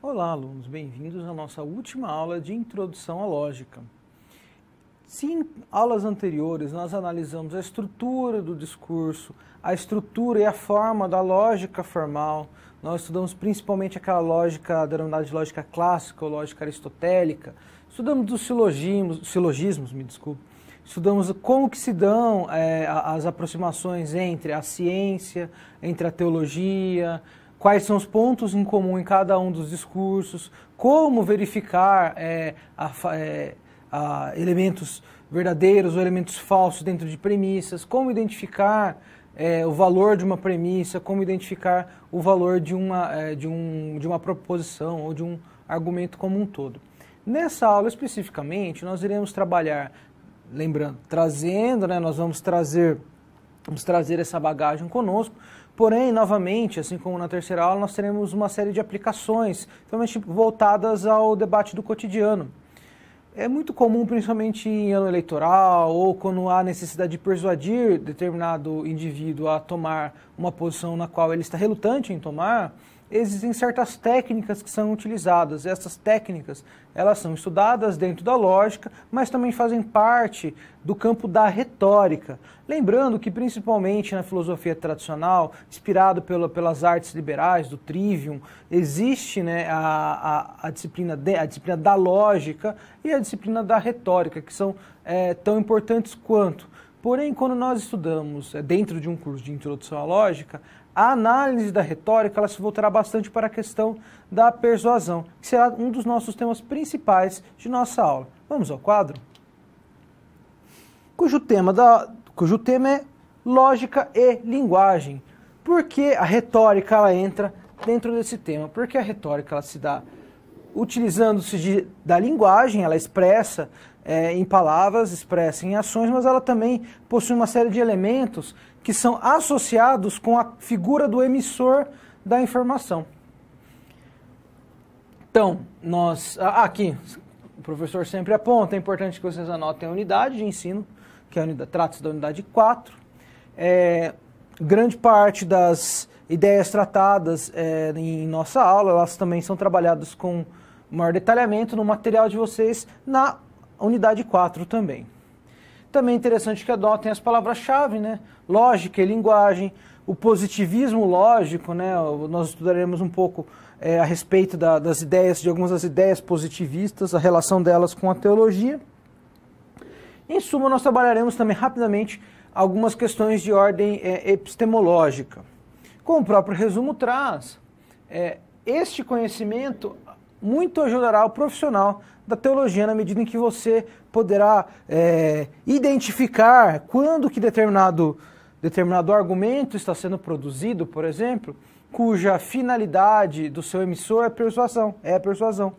Olá, alunos, bem-vindos à nossa última aula de Introdução à Lógica. Se em aulas anteriores nós analisamos a estrutura do discurso, a estrutura e a forma da lógica formal, nós estudamos principalmente aquela lógica denominada de lógica clássica ou lógica aristotélica, estudamos dos silogismos, estudamos como que se dão as aproximações entre a ciência, entre a teologia, quais são os pontos em comum em cada um dos discursos, como verificar elementos verdadeiros ou elementos falsos dentro de premissas, como identificar o valor de uma premissa, como identificar o valor de uma proposição ou de um argumento como um todo. Nessa aula especificamente, nós iremos trabalhar, lembrando, nós vamos trazer essa bagagem conosco. Porém, novamente, assim como na terceira aula, nós teremos uma série de aplicações, principalmente voltadas ao debate do cotidiano. É muito comum, principalmente em ano eleitoral, ou quando há necessidade de persuadir determinado indivíduo a tomar uma posição na qual ele está relutante em tomar, existem certas técnicas que são utilizadas. Essas técnicas, elas são estudadas dentro da lógica, mas também fazem parte do campo da retórica. Lembrando que, principalmente na filosofia tradicional, inspirado pelas artes liberais, do trivium, existe, né, a disciplina da lógica e a disciplina da retórica, que são tão importantes quanto. Porém, quando nós estudamos dentro de um curso de introdução à lógica, a análise da retórica ela se voltará bastante para a questão da persuasão, que será um dos nossos temas principais de nossa aula. Vamos ao quadro? Cujo tema é lógica e linguagem. Por que a retórica ela entra dentro desse tema? Porque a retórica ela se dá utilizando-se da linguagem, ela expressa em palavras, expressa em ações, mas ela também possui uma série de elementos que são associados com a figura do emissor da informação. Então, aqui, o professor sempre aponta, é importante que vocês anotem a unidade de ensino, que trata-se da unidade 4. Grande parte das ideias tratadas em nossa aula, elas também são trabalhadas com maior detalhamento no material de vocês na unidade 4 também. Também é interessante que adotem as palavras-chave, né? Lógica e linguagem, o positivismo lógico, né? Nós estudaremos um pouco a respeito de algumas das ideias positivistas, a relação delas com a teologia. Em suma, nós trabalharemos também rapidamente algumas questões de ordem epistemológica. Como o próprio resumo traz, este conhecimento muito ajudará o profissional da teologia na medida em que você poderá identificar quando que determinado argumento está sendo produzido, por exemplo, cuja finalidade do seu emissor é a persuasão.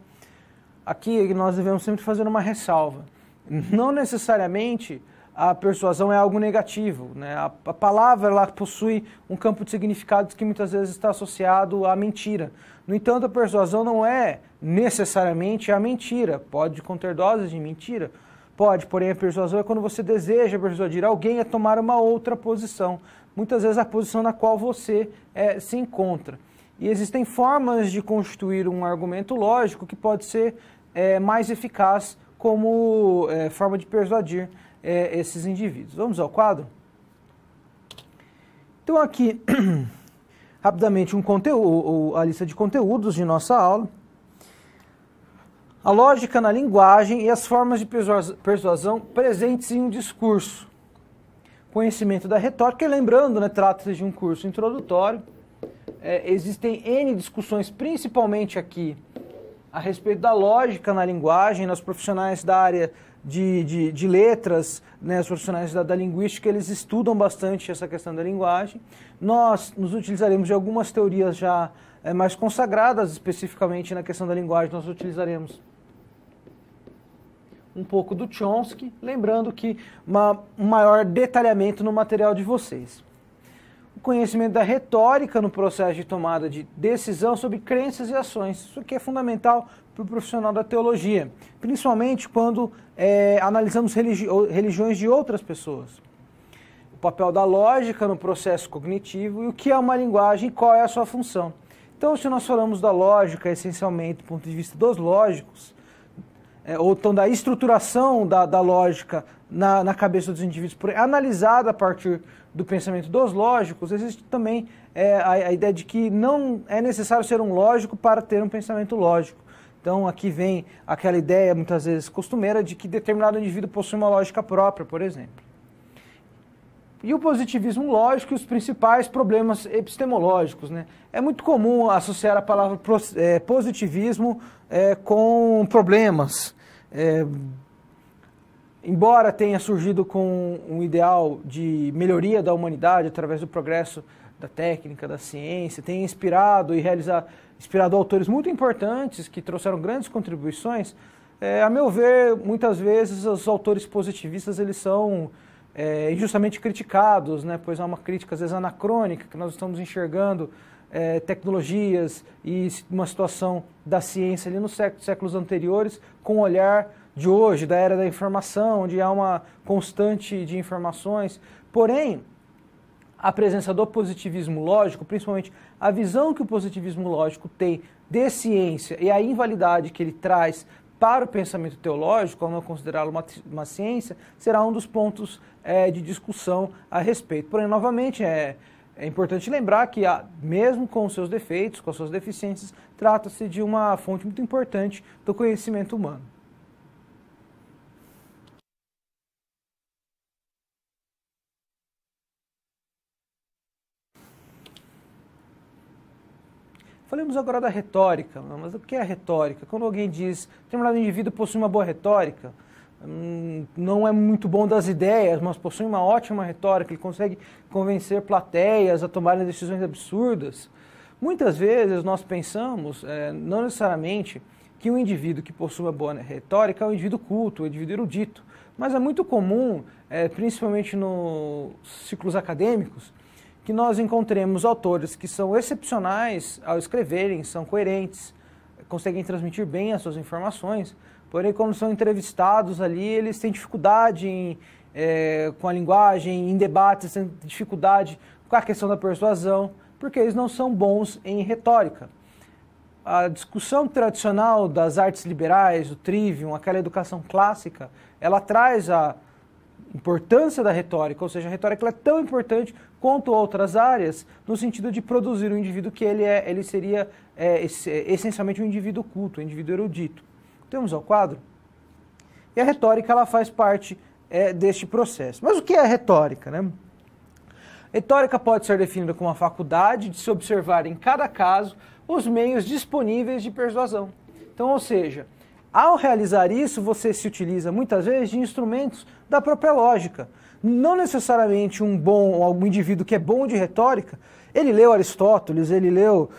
Aqui nós devemos sempre fazer uma ressalva. Não necessariamente a persuasão é algo negativo, né? A palavra ela possui um campo de significados que muitas vezes está associado à mentira. No entanto, a persuasão não é necessariamente a mentira. Pode conter doses de mentira? Pode, porém a persuasão é quando você deseja persuadir alguém a tomar uma outra posição. Muitas vezes a posição na qual você se encontra. E existem formas de constituir um argumento lógico que pode ser mais eficaz como forma de persuadir esses indivíduos. Vamos ao quadro? Então aqui, rapidamente, a lista de conteúdos de nossa aula. A lógica na linguagem e as formas de persuasão presentes em um discurso. Conhecimento da retórica, e lembrando, né, trata-se de um curso introdutório. Existem N discussões, principalmente aqui, a respeito da lógica na linguagem, nos profissionais da área de letras, né, os profissionais da linguística, eles estudam bastante essa questão da linguagem. Nós nos utilizaremos de algumas teorias já mais consagradas, especificamente na questão da linguagem, nós utilizaremos um pouco do Chomsky, lembrando que um maior detalhamento no material de vocês. O conhecimento da retórica no processo de tomada de decisão sobre crenças e ações. Isso aqui é fundamental para o profissional da teologia, principalmente quando analisamos religiões de outras pessoas. O papel da lógica no processo cognitivo e o que é uma linguagem e qual é a sua função. Então, se nós falamos da lógica, essencialmente, do ponto de vista dos lógicos, ou então da estruturação da lógica na cabeça dos indivíduos, analisada a partir do pensamento dos lógicos, existe também a ideia de que não é necessário ser um lógico para ter um pensamento lógico. Então, aqui vem aquela ideia, muitas vezes costumeira, de que determinado indivíduo possui uma lógica própria, por exemplo. E o positivismo lógico e os principais problemas epistemológicos, né? É muito comum associar a palavra positivismo com problemas. Embora tenha surgido com um ideal de melhoria da humanidade através do progresso da técnica, da ciência, tenha inspirado autores muito importantes que trouxeram grandes contribuições, a meu ver, muitas vezes os autores positivistas eles são injustamente criticados, né? Pois há uma crítica às vezes anacrônica, que nós estamos enxergando tecnologias e uma situação da ciência ali nos séculos anteriores com o olhar de hoje, da era da informação, onde há uma constante de informações. Porém, a presença do positivismo lógico, principalmente a visão que o positivismo lógico tem de ciência e a invalidade que ele traz para o pensamento teológico, ao não considerá-lo uma ciência, será um dos pontos de discussão a respeito. Porém, novamente, é importante lembrar que, mesmo com os seus defeitos, com as suas deficiências, trata-se de uma fonte muito importante do conhecimento humano. Falemos agora da retórica. Mas o que é a retórica? Quando alguém diz que determinado indivíduo possui uma boa retórica, não é muito bom das ideias, mas possui uma ótima retórica, ele consegue convencer plateias a tomarem decisões absurdas. Muitas vezes nós pensamos, não necessariamente, que um indivíduo que possui uma boa retórica é um indivíduo culto, um indivíduo erudito. Mas é muito comum, principalmente nos ciclos acadêmicos, que nós encontremos autores que são excepcionais ao escreverem, são coerentes, conseguem transmitir bem as suas informações, porém quando são entrevistados ali, eles têm dificuldade com a linguagem, em debates, têm dificuldade com a questão da persuasão, porque eles não são bons em retórica. A discussão tradicional das artes liberais, o trivium, aquela educação clássica, ela traz a importância da retórica, ou seja, a retórica ela é tão importante quanto outras áreas, no sentido de produzir um indivíduo que ele seria essencialmente um indivíduo culto, um indivíduo erudito. Temos ao quadro? E a retórica ela faz parte deste processo. Mas o que é a retórica, né? Retórica pode ser definida como a faculdade de se observar em cada caso os meios disponíveis de persuasão. Então, ou seja, ao realizar isso, você se utiliza muitas vezes de instrumentos da própria lógica. Não necessariamente algum indivíduo que é bom de retórica, ele leu Aristóteles, ele leu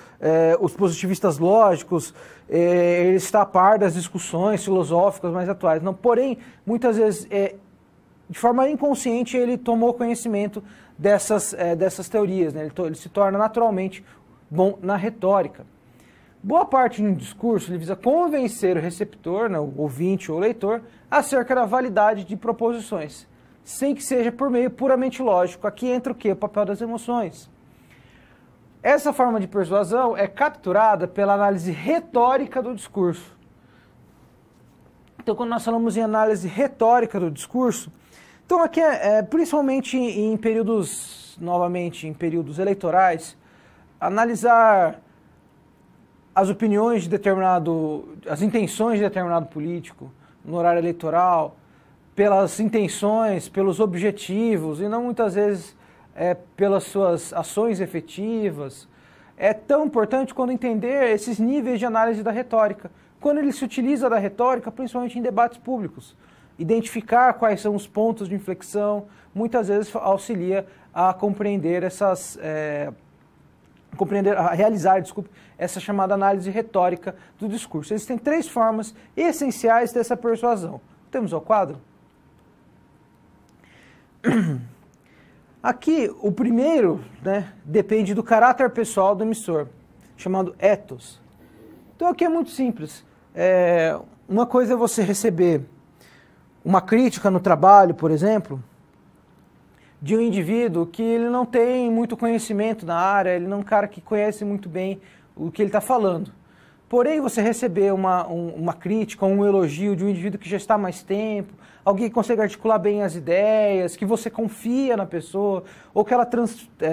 os positivistas lógicos, ele está a par das discussões filosóficas mais atuais. Não, porém, muitas vezes, de forma inconsciente, ele tomou conhecimento dessas teorias, né? Ele se torna naturalmente bom na retórica. Boa parte do discurso ele visa convencer o receptor, né, o ouvinte ou o leitor, acerca da validade de proposições, sem que seja por meio puramente lógico. Aqui entra o quê? O papel das emoções. Essa forma de persuasão é capturada pela análise retórica do discurso. Então, quando nós falamos em análise retórica do discurso, então aqui principalmente em períodos, novamente, em períodos eleitorais, analisar as opiniões as intenções de determinado político no horário eleitoral, pelas intenções, pelos objetivos, e não muitas vezes pelas suas ações efetivas, é tão importante quando entender esses níveis de análise da retórica, quando ele se utiliza da retórica, principalmente em debates públicos. Identificar quais são os pontos de inflexão, muitas vezes auxilia a compreender a realizar essa chamada análise retórica do discurso. Existem 3 formas essenciais dessa persuasão. Temos ao quadro? Aqui, o primeiro, né, depende do caráter pessoal do emissor, chamado ethos. Então aqui é muito simples. Uma coisa é você receber uma crítica no trabalho, por exemplo, de um indivíduo que ele não tem muito conhecimento na área, ele não é um cara que conhece muito bem o que ele está falando. Porém, você receber uma crítica, um elogio de um indivíduo que já está há mais tempo, alguém que consegue articular bem as ideias, que você confia na pessoa, ou que ela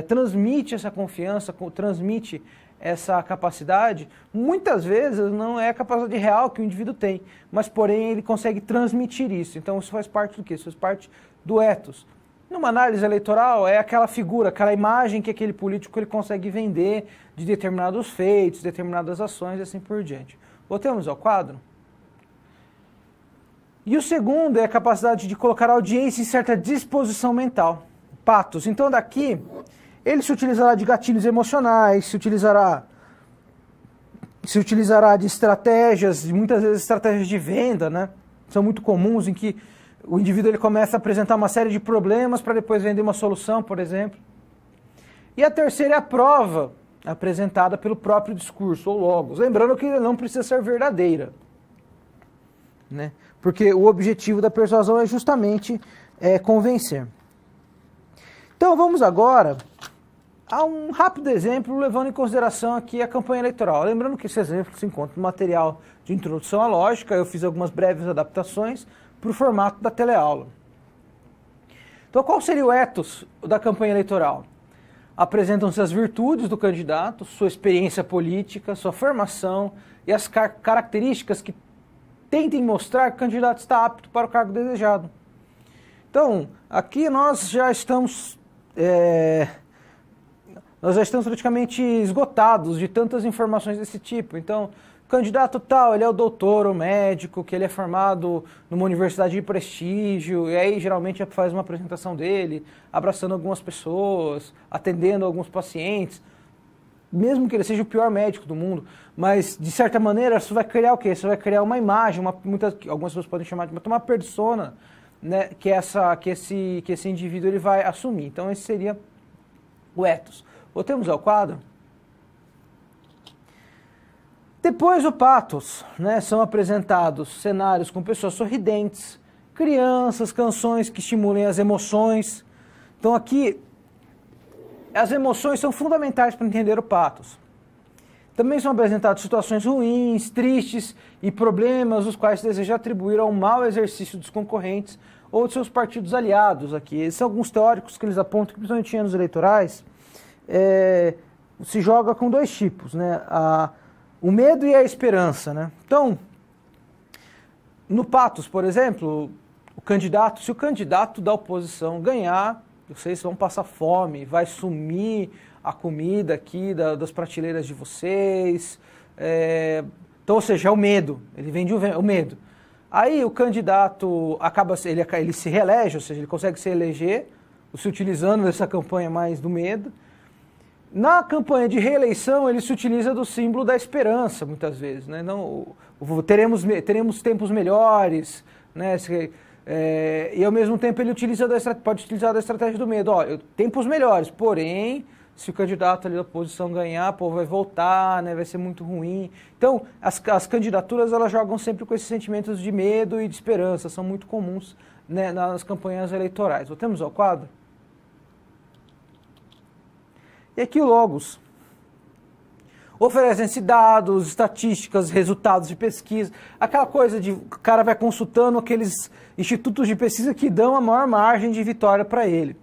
transmite essa confiança, transmite essa capacidade, muitas vezes não é a capacidade real que o indivíduo tem, mas porém ele consegue transmitir isso. Então isso faz parte do quê? Isso faz parte do ethos. Numa análise eleitoral é aquela figura, aquela imagem que aquele político ele consegue vender de determinados feitos, determinadas ações e assim por diante. Voltemos ao quadro. E o segundo é a capacidade de colocar a audiência em certa disposição mental. Patos. Então daqui ele se utilizará de gatilhos emocionais, se utilizará de estratégias, muitas vezes estratégias de venda, né? São muito comuns em que o indivíduo ele começa a apresentar uma série de problemas para depois vender uma solução, por exemplo. E a terceira é a prova apresentada pelo próprio discurso, ou logos. Lembrando que não precisa ser verdadeira, né? Porque o objetivo da persuasão é justamente convencer. Então vamos agora a um rápido exemplo, levando em consideração aqui a campanha eleitoral. Lembrando que esse exemplo se encontra no material de introdução à lógica, eu fiz algumas breves adaptações para o formato da teleaula. Então qual seria o ethos da campanha eleitoral? Apresentam-se as virtudes do candidato, sua experiência política, sua formação e as características que tentem mostrar que o candidato está apto para o cargo desejado. Então, aqui nós já estamos praticamente esgotados de tantas informações desse tipo. Então, o candidato tal, ele é o doutor, o médico, que ele é formado numa universidade de prestígio, e aí geralmente faz uma apresentação dele, abraçando algumas pessoas, atendendo alguns pacientes, mesmo que ele seja o pior médico do mundo, mas de certa maneira isso vai criar o quê? Isso vai criar uma imagem, algumas pessoas podem chamar de uma persona, né, que esse indivíduo ele vai assumir. Então esse seria o ethos. Voltemos ao quadro. Depois o pathos, né, são apresentados cenários com pessoas sorridentes, crianças, canções que estimulem as emoções. Então aqui as emoções são fundamentais para entender o pathos. Também são apresentadas situações ruins, tristes e problemas os quais se deseja atribuir ao mau exercício dos concorrentes ou de seus partidos aliados. Aqui esses são alguns teóricos que eles apontam que, principalmente em anos eleitorais, se joga com dois tipos, né? O medo e a esperança, né? Então, no pathos, por exemplo, se o candidato da oposição ganhar, vocês vão passar fome, vai sumir a comida aqui das prateleiras de vocês. Então, ou seja, é o medo, ele vende o medo. Aí o candidato ele se reelege, ou seja, ele consegue se eleger, se utilizando dessa campanha mais do medo. Na campanha de reeleição, ele se utiliza do símbolo da esperança, muitas vezes, né? Não, teremos tempos melhores, né? E ao mesmo tempo ele pode utilizar da estratégia do medo. Tempos melhores, porém, se o candidato ali da oposição ganhar, pô, vai voltar, né? Vai ser muito ruim. Então, as candidaturas elas jogam sempre com esses sentimentos de medo e de esperança, são muito comuns, né, nas campanhas eleitorais. Voltemos ao quadro. E aqui o logos. Oferecem-se dados, estatísticas, resultados de pesquisa, aquela coisa de o cara vai consultando aqueles institutos de pesquisa que dão a maior margem de vitória para ele.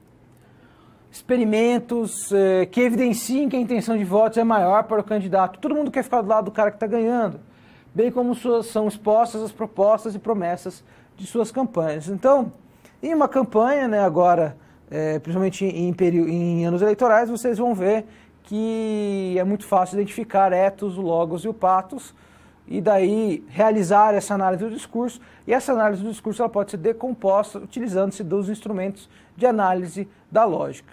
Experimentos que evidenciem que a intenção de votos é maior para o candidato. Todo mundo quer ficar do lado do cara que está ganhando, bem como são expostas as propostas e promessas de suas campanhas. Então, em uma campanha, né, agora, principalmente em anos eleitorais, vocês vão ver que é muito fácil identificar ethos, logos e o pathos, e daí realizar essa análise do discurso. E essa análise do discurso ela pode ser decomposta utilizando-se dos instrumentos de análise da lógica.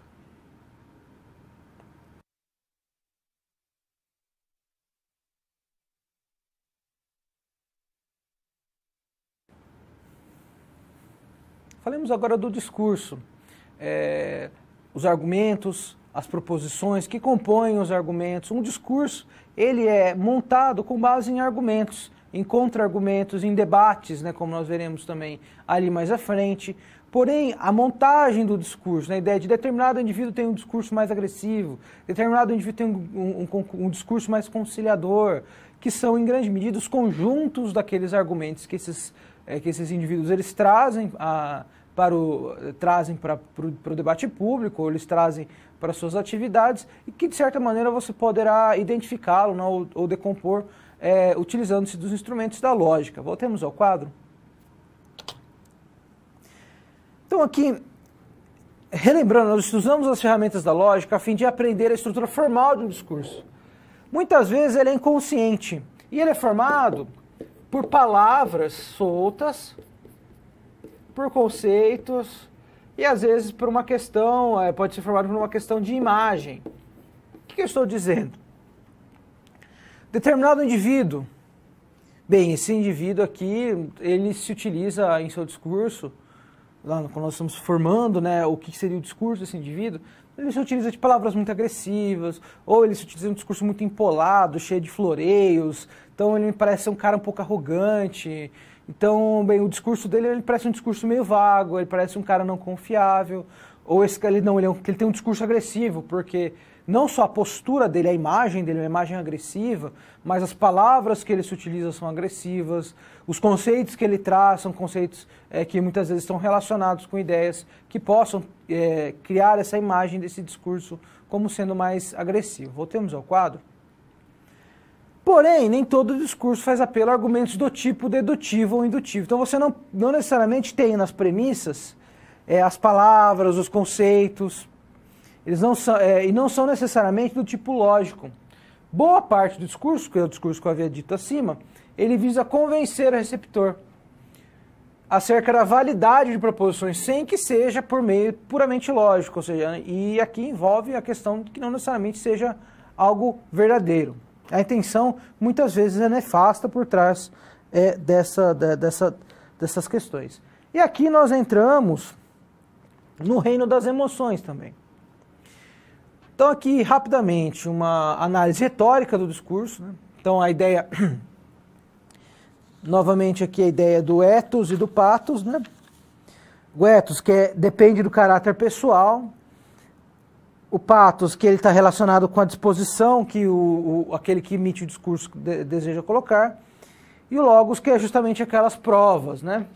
Falemos agora do discurso. Os argumentos, as proposições que compõem os argumentos. Um discurso, ele é montado com base em argumentos, em contra-argumentos, em debates, né, como nós veremos também ali mais à frente. Porém, a montagem do discurso, né, a ideia de determinado indivíduo tem um discurso mais agressivo, determinado indivíduo tem um discurso mais conciliador, que são, em grande medida, os conjuntos daqueles argumentos que esses indivíduos eles trazem para o debate público, ou eles trazem para suas atividades, e que, de certa maneira, você poderá identificá-lo, né, ou decompor, utilizando-se dos instrumentos da lógica. Voltemos ao quadro. Então, aqui, relembrando, nós usamos as ferramentas da lógica a fim de aprender a estrutura formal de um discurso. Muitas vezes ele é inconsciente, e ele é formado por palavras soltas, por conceitos, e às vezes por uma questão, pode ser formado por uma questão de imagem. O que eu estou dizendo? Determinado indivíduo, bem, esse indivíduo aqui, ele se utiliza em seu discurso, lá quando nós estamos formando, né, o que seria o discurso desse indivíduo, ele se utiliza de palavras muito agressivas, ou ele se utiliza de um discurso muito empolado, cheio de floreios, então ele me parece ser um cara um pouco arrogante, então, bem, o discurso dele ele parece um discurso meio vago, ele parece um cara não confiável, ou ele tem um discurso agressivo, porque não só a postura dele, a imagem dele é uma imagem agressiva, mas as palavras que ele se utiliza são agressivas, os conceitos que ele traz são conceitos que muitas vezes estão relacionados com ideias que possam criar essa imagem desse discurso como sendo mais agressivo. Voltemos ao quadro. Porém, nem todo discurso faz apelo a argumentos do tipo dedutivo ou indutivo. Então você não necessariamente tem nas premissas as palavras, os conceitos, eles não são, e não são necessariamente do tipo lógico. Boa parte do discurso, que é o discurso que eu havia dito acima, ele visa convencer o receptor acerca da validade de proposições, sem que seja por meio puramente lógico, ou seja, e aqui envolve a questão de que não necessariamente seja algo verdadeiro. A intenção, muitas vezes, é nefasta por trás dessas questões. E aqui nós entramos no reino das emoções também. Então aqui, rapidamente, uma análise retórica do discurso, né? Então a ideia, novamente aqui a ideia do ethos e do pathos, né? O ethos que depende do caráter pessoal, o pathos que ele está relacionado com a disposição que aquele que emite o discurso deseja colocar, e o logos que é justamente aquelas provas, né?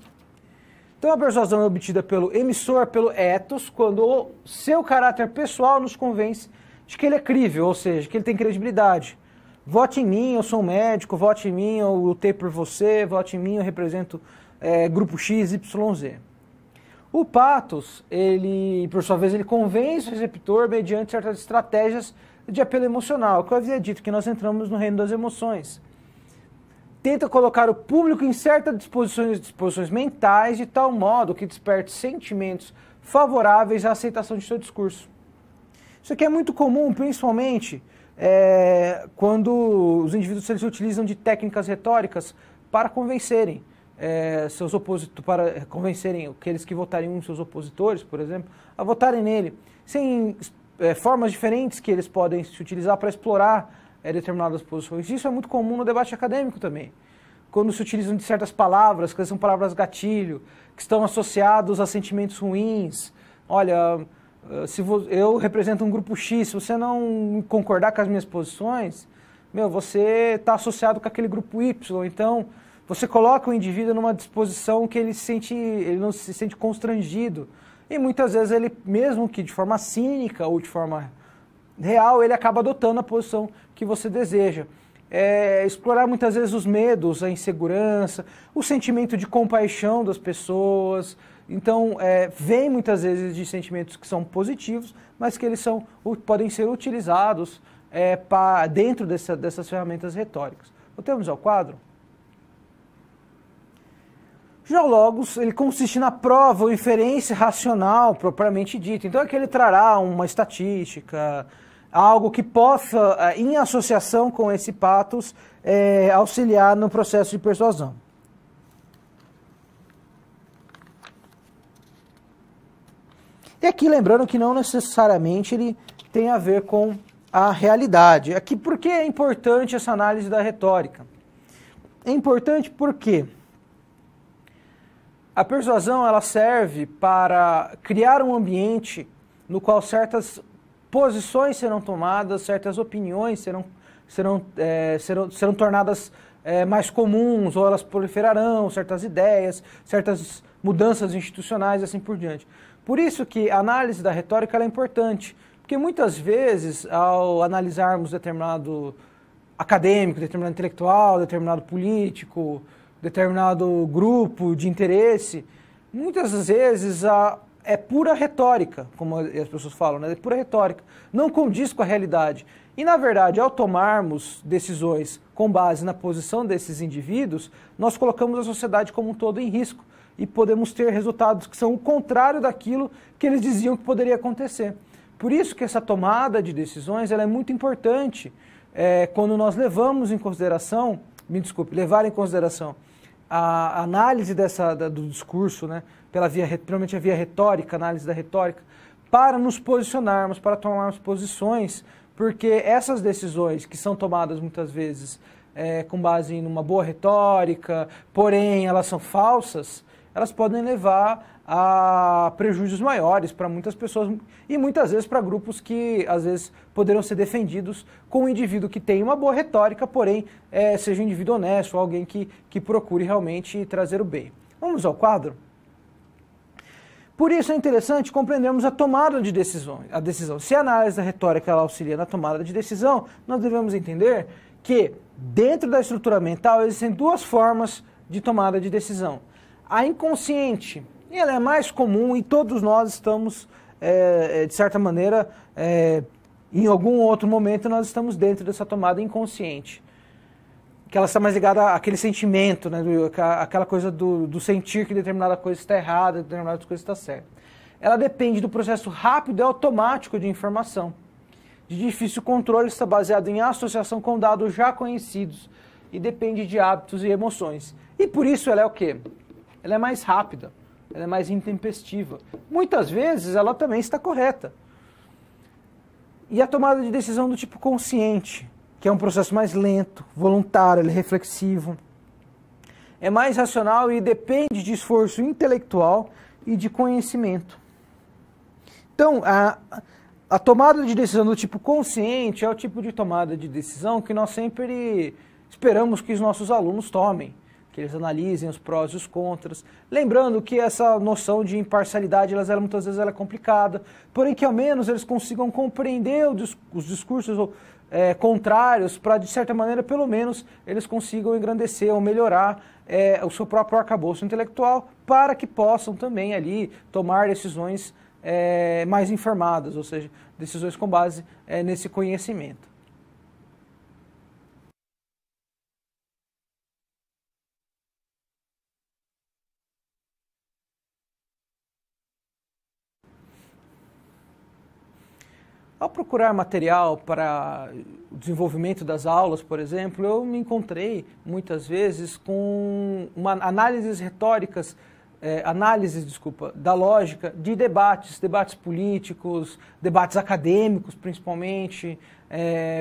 Então a persuasão é obtida pelo emissor, pelo ethos, quando o seu caráter pessoal nos convence de que ele é crível, ou seja, que ele tem credibilidade. Vote em mim, eu sou um médico, vote em mim, eu lutei por você, vote em mim, eu represento grupo X, Y, Z. O pathos, ele, por sua vez, ele convence o receptor mediante certas estratégias de apelo emocional, que eu havia dito que nós entramos no reino das emoções. Tenta colocar o público em certas disposições mentais de tal modo que desperte sentimentos favoráveis à aceitação de seu discurso. Isso aqui é muito comum, principalmente quando os indivíduos se utilizam de técnicas retóricas para convencerem seus opositores, para convencerem aqueles que votariam em seus opositores, por exemplo, a votarem nele. Sem formas diferentes que eles podem se utilizar para explorar determinadas posições. Isso é muito comum no debate acadêmico também. Quando se utilizam de certas palavras, que são palavras gatilho, que estão associados a sentimentos ruins. Olha, eu represento um grupo X, se você não concordar com as minhas posições, você está associado com aquele grupo Y. Então, você coloca o indivíduo numa disposição que ele não se sente constrangido. E muitas vezes ele, mesmo que de forma cínica ou de forma real, ele acaba adotando a posição que você deseja. Explorar muitas vezes os medos, a insegurança, o sentimento de compaixão das pessoas. Então, vem muitas vezes de sentimentos que são positivos, mas que eles podem ser utilizados dentro dessas ferramentas retóricas. Voltemos ao quadro. Já o logos, ele consiste na prova ou inferência racional propriamente dita. Então, aqui ele trará uma estatística, algo que possa, em associação com esse pathos, auxiliar no processo de persuasão. E aqui lembrando que não necessariamente ele tem a ver com a realidade. Aqui, por que é importante essa análise da retórica? É importante porque A persuasão ela serve para criar um ambiente no qual certas posições serão tomadas, certas opiniões serão tornadas mais comuns, ou elas proliferarão, certas ideias, certas mudanças institucionais e assim por diante. Por isso que a análise da retórica ela é importante, porque muitas vezes, ao analisarmos determinado acadêmico, determinado intelectual, determinado político, determinado grupo de interesse, muitas vezes é pura retórica, como as pessoas falam, né? É pura retórica, não condiz com a realidade. E, na verdade, ao tomarmos decisões com base na posição desses indivíduos, nós colocamos a sociedade como um todo em risco e podemos ter resultados que são o contrário daquilo que eles diziam que poderia acontecer. Por isso que essa tomada de decisões ela é muito importante quando nós levamos em consideração, levar em consideração a análise do discurso, né, principalmente a via retórica, análise da retórica, para nos posicionarmos, para tomarmos posições, porque essas decisões que são tomadas muitas vezes com base em uma boa retórica, porém elas são falsas, elas podem levar a prejuízos maiores para muitas pessoas e muitas vezes para grupos que às vezes poderão ser defendidos com um indivíduo que tem uma boa retórica, porém seja um indivíduo honesto, alguém que procure realmente trazer o bem. Vamos ao quadro? Por isso é interessante compreendermos a tomada de decisão. Se a análise da retórica ela auxilia na tomada de decisão, nós devemos entender que dentro da estrutura mental existem duas formas de tomada de decisão. A inconsciente, ela é mais comum e todos nós estamos, de certa maneira, em algum outro momento nós estamos dentro dessa tomada inconsciente. Que ela está mais ligada àquele sentimento, né, aquela coisa do sentir que determinada coisa está errada, determinada coisa está certa. Ela depende do processo rápido e automático de informação. De difícil controle, está baseado em associação com dados já conhecidos e depende de hábitos e emoções. E por isso ela é o quê? Ela é mais rápida, ela é mais intempestiva. Muitas vezes ela também está correta. E a tomada de decisão do tipo consciente, que é um processo mais lento, voluntário, ele é reflexivo, é mais racional e depende de esforço intelectual e de conhecimento. Então, a tomada de decisão do tipo consciente é o tipo de tomada de decisão que nós sempre esperamos que os nossos alunos tomem, que eles analisem os prós e os contras. Lembrando que essa noção de imparcialidade, muitas vezes ela é complicada, porém que ao menos eles consigam compreender os discursos contrários para, de certa maneira, pelo menos, eles consigam engrandecer ou melhorar o seu próprio arcabouço intelectual para que possam também ali tomar decisões mais informadas, ou seja, decisões com base nesse conhecimento. Ao procurar material para o desenvolvimento das aulas, por exemplo, eu me encontrei muitas vezes com análises retóricas, da lógica de debates políticos, debates acadêmicos principalmente,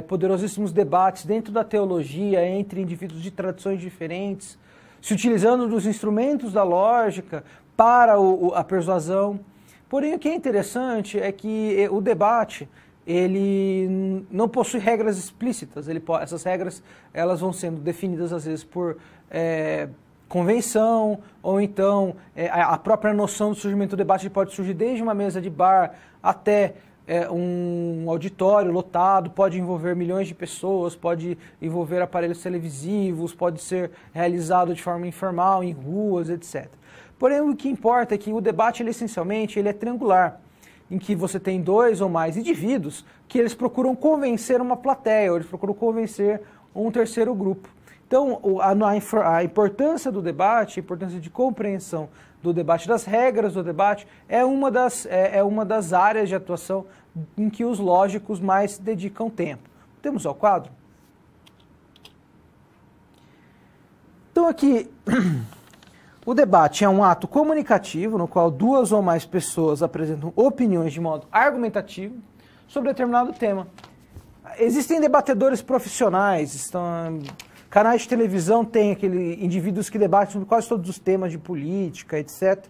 poderosíssimos debates dentro da teologia entre indivíduos de tradições diferentes, se utilizando dos instrumentos da lógica para a persuasão. Porém, o que é interessante é que o debate ele não possui regras explícitas. Essas regras elas vão sendo definidas às vezes por convenção, ou então a própria noção do surgimento do debate pode surgir desde uma mesa de bar até um auditório lotado, pode envolver milhões de pessoas, pode envolver aparelhos televisivos, pode ser realizado de forma informal, em ruas, etc. Porém, o que importa é que o debate, essencialmente, ele é triangular, em que você tem dois ou mais indivíduos que eles procuram convencer uma plateia, ou eles procuram convencer um terceiro grupo. Então, a importância do debate, a importância de compreensão do debate, das regras do debate, é uma das áreas de atuação em que os lógicos mais dedicam tempo. Temos ao quadro? Então, aqui... O debate é um ato comunicativo no qual duas ou mais pessoas apresentam opiniões de modo argumentativo sobre determinado tema. Existem debatedores profissionais, Canais de televisão têm indivíduos que debatem sobre quase todos os temas de política, etc.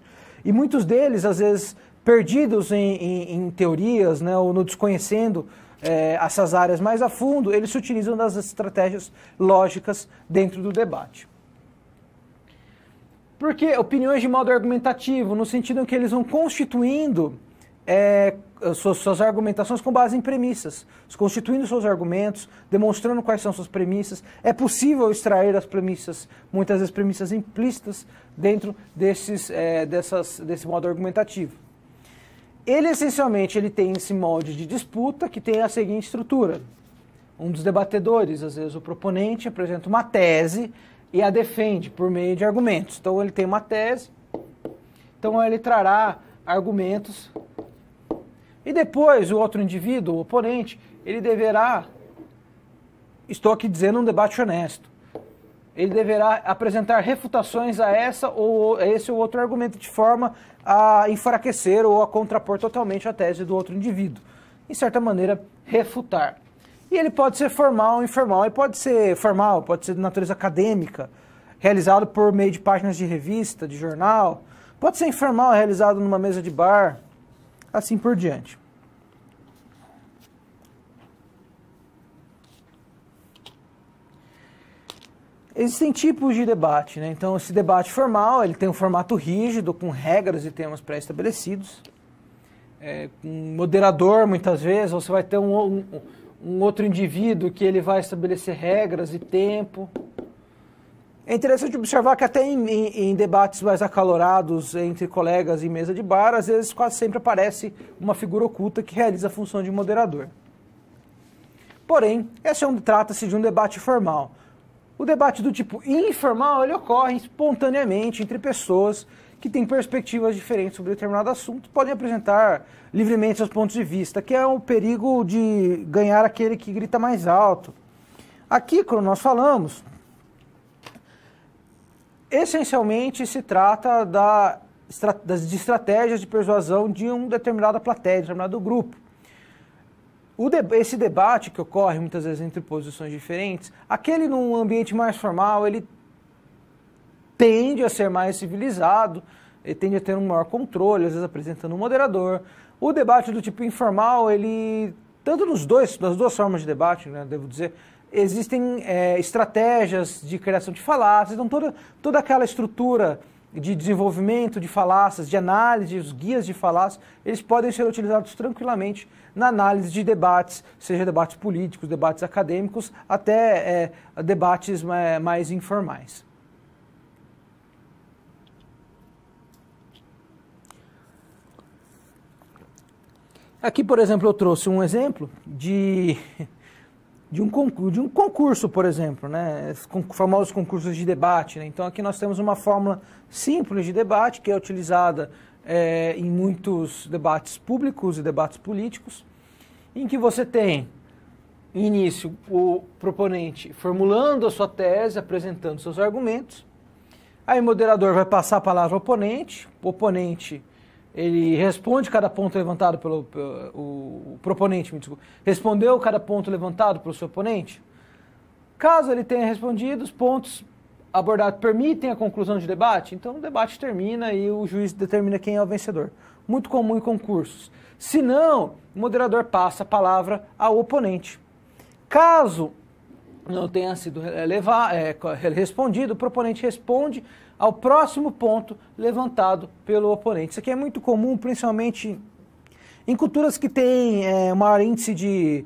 E muitos deles, às vezes, perdidos em teorias, né, ou no desconhecendo essas áreas mais a fundo, eles se utilizam das estratégias lógicas dentro do debate. Porque opiniões de modo argumentativo, no sentido em que eles vão constituindo suas argumentações com base em premissas, constituindo seus argumentos, demonstrando quais são suas premissas. É possível extrair as premissas, muitas vezes premissas implícitas, dentro desse modo argumentativo. Ele, essencialmente, tem esse molde de disputa que tem a seguinte estrutura. Um dos debatedores, às vezes o proponente, apresenta uma tese e a defende por meio de argumentos. Então ele tem uma tese, então ele trará argumentos e depois o outro indivíduo, o oponente, ele deverá, estou aqui dizendo um debate honesto, ele deverá apresentar refutações a esse ou outro argumento de forma a enfraquecer ou a contrapor totalmente a tese do outro indivíduo. Em certa maneira, refutar. E ele pode ser formal ou informal. Ele pode ser formal, pode ser de natureza acadêmica, realizado por meio de páginas de revista, de jornal. Pode ser informal, realizado numa mesa de bar, assim por diante. Existem tipos de debate, né? Então, esse debate formal, ele tem um formato rígido, com regras e temas pré-estabelecidos. Um moderador, muitas vezes, você vai ter um outro indivíduo que ele vai estabelecer regras e tempo. É interessante observar que até em debates mais acalorados entre colegas em mesa de bar, às vezes quase sempre aparece uma figura oculta que realiza a função de moderador. Porém, trata-se de um debate formal. O debate do tipo informal, ele ocorre espontaneamente entre pessoas que têm perspectivas diferentes sobre determinado assunto, podem apresentar livremente seus pontos de vista, que é o perigo de ganhar aquele que grita mais alto. Aqui, quando nós falamos, essencialmente se trata de estratégias de persuasão de uma determinada plateia, de um determinado grupo. Esse debate que ocorre muitas vezes entre posições diferentes, aquele num ambiente mais formal, ele tende a ser mais civilizado, ele tende a ter um maior controle, às vezes apresentando um moderador. O debate do tipo informal, ele, tanto nas duas formas de debate, né, devo dizer, existem estratégias de criação de falácias, então toda aquela estrutura de desenvolvimento de falácias, de análise, os guias de falácias, eles podem ser utilizados tranquilamente na análise de debates, seja debates políticos, debates acadêmicos, até debates mais informais. Aqui, por exemplo, eu trouxe um exemplo de um concurso, por exemplo, né? Os famosos concursos de debate, né? Então aqui nós temos uma fórmula simples de debate que é utilizada em muitos debates públicos e debates políticos, em que você tem, em início, o proponente formulando a sua tese, apresentando seus argumentos, aí o moderador vai passar a palavra ao oponente, o oponente ele responde cada ponto levantado o proponente, respondeu cada ponto levantado pelo seu oponente. Caso ele tenha respondido, os pontos abordados permitem a conclusão de debate, então o debate termina e o juiz determina quem é o vencedor. Muito comum em concursos. Se não, o moderador passa a palavra ao oponente. Caso não tenha sido respondido, o proponente responde ao próximo ponto levantado pelo oponente. Isso aqui é muito comum, principalmente em culturas que têm um maior índice de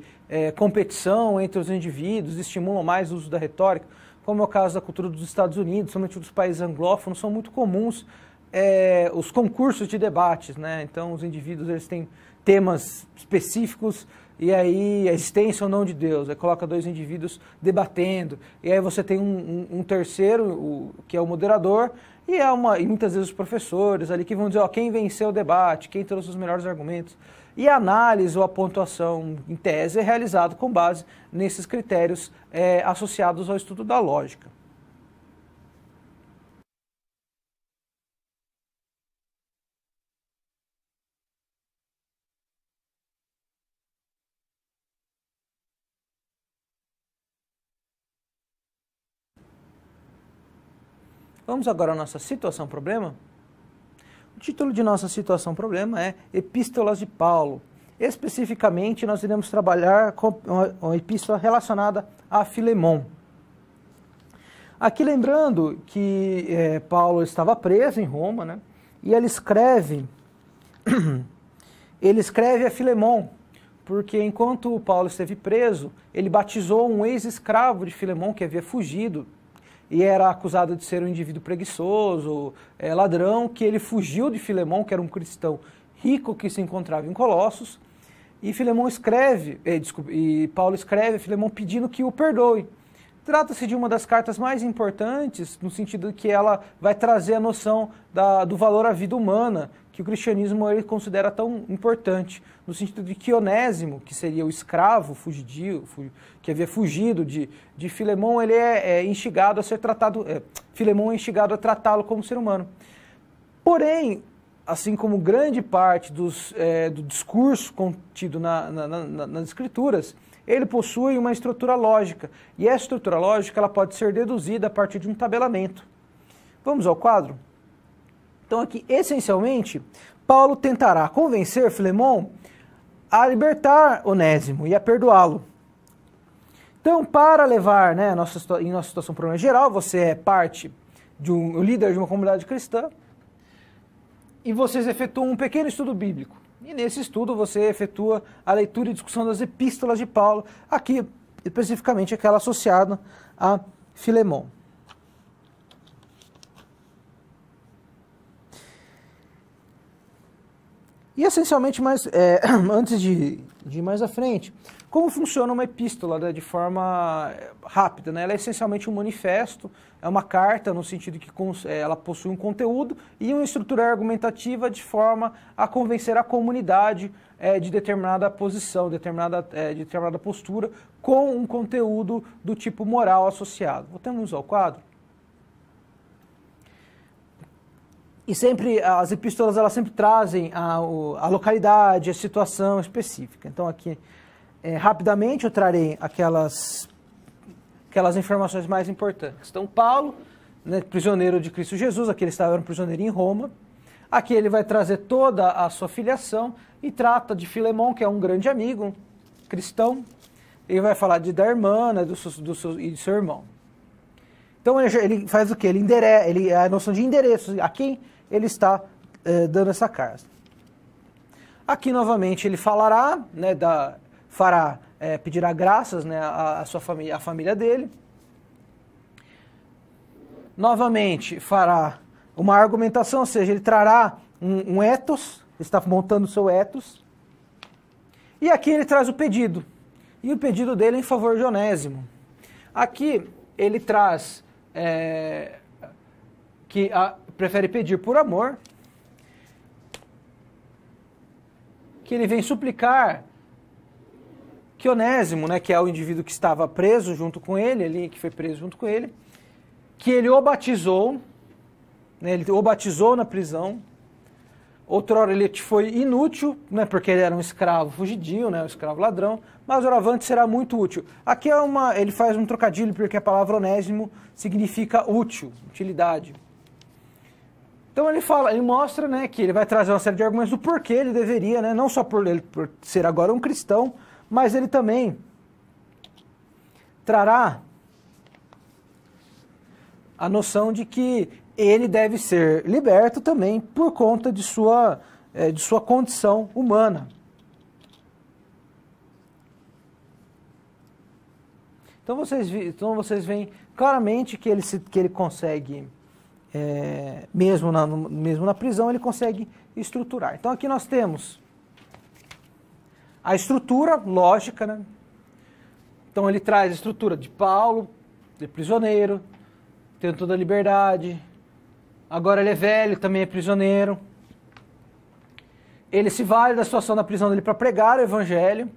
competição entre os indivíduos, estimulam mais o uso da retórica, como é o caso da cultura dos Estados Unidos, somente dos países anglófonos, são muito comuns os concursos de debates, né? Então os indivíduos eles têm temas específicos e aí a existência ou não de Deus, aí coloca dois indivíduos debatendo, e aí você tem um terceiro, que é o moderador, e muitas vezes os professores ali que vão dizer, ó, quem venceu o debate, quem trouxe os melhores argumentos. E a análise ou a pontuação em tese é realizado com base nesses critérios associados ao estudo da lógica. Vamos agora à nossa situação-problema. O título de nossa situação-problema é Epístolas de Paulo. Especificamente, nós iremos trabalhar com uma epístola relacionada a Filemon. Aqui lembrando que Paulo estava preso em Roma, né? E ele escreve a Filemon, porque enquanto Paulo esteve preso, ele batizou um ex-escravo de Filemon que havia fugido e era acusado de ser um indivíduo preguiçoso, ladrão, que ele fugiu de Filemon, que era um cristão rico que se encontrava em Colossos, e Paulo escreve a Filemon pedindo que o perdoe. Trata-se de uma das cartas mais importantes, no sentido de que ela vai trazer a noção do valor à vida humana, que o cristianismo ele considera tão importante, no sentido de que Onésimo, que seria o escravo fugidio, que havia fugido de Filemon, ele é instigado a ser tratado, Filemon é instigado a tratá-lo como ser humano. Porém, assim como grande parte do discurso contido nas Escrituras, ele possui uma estrutura lógica, e essa estrutura lógica ela pode ser deduzida a partir de um tabelamento. Vamos ao quadro? Então aqui, essencialmente, Paulo tentará convencer Filemon a libertar Onésimo e a perdoá-lo. Então, para levar, né, em nossa situação problema geral, você é parte de um líder de uma comunidade cristã, e vocês efetuam um pequeno estudo bíblico. E nesse estudo você efetua a leitura e discussão das epístolas de Paulo, aqui especificamente aquela associada a Filemon. E essencialmente, antes de ir mais à frente, como funciona uma epístola, né, de forma rápida, né? Ela é essencialmente um manifesto, é uma carta no sentido que ela possui um conteúdo e uma estrutura argumentativa de forma a convencer a comunidade de determinada posição, de determinada postura, com um conteúdo do tipo moral associado. Voltamos ao quadro. E sempre, as epístolas elas sempre trazem a localidade, a situação específica. Então aqui, rapidamente, eu trarei aquelas informações mais importantes. Então Paulo, né, prisioneiro de Cristo Jesus, aqui ele estava um prisioneiro em Roma. Aqui ele vai trazer toda a sua filiação e trata de Filemon, que é um grande amigo, um cristão. Ele vai falar da irmã, né, e do seu irmão. Então ele faz o quê? A noção de endereço, a quem ele está dando essa carta. Aqui novamente ele falará, né, pedirá graças, né, à sua família, à família dele. Novamente fará uma argumentação, ou seja, ele trará um ethos, ele está montando o seu ethos. E aqui ele traz o pedido. E o pedido dele é em favor de Onésimo. Aqui ele traz que prefere pedir por amor, que ele vem suplicar que Onésimo, né, que é o indivíduo que estava preso junto com ele, ali, que foi preso junto com ele, que ele o batizou, né, ele o batizou na prisão. Outrora ele foi inútil, né, porque ele era um escravo fugidio, né, um escravo ladrão, mas doravante será muito útil. Aqui ele faz um trocadilho, porque a palavra Onésimo significa útil, utilidade. Então ele mostra, né, que ele vai trazer uma série de argumentos do porquê ele deveria, né, não só por ser agora um cristão, mas ele também trará a noção de que ele deve ser liberto também por conta de sua condição humana. Então vocês veem claramente que ele consegue, mesmo na prisão, ele consegue estruturar. Então aqui nós temos a estrutura lógica, né? Então ele traz a estrutura de Paulo, de prisioneiro, tem toda a liberdade. Agora ele é velho, também é prisioneiro. Ele se vale da situação da prisão dele para pregar o evangelho.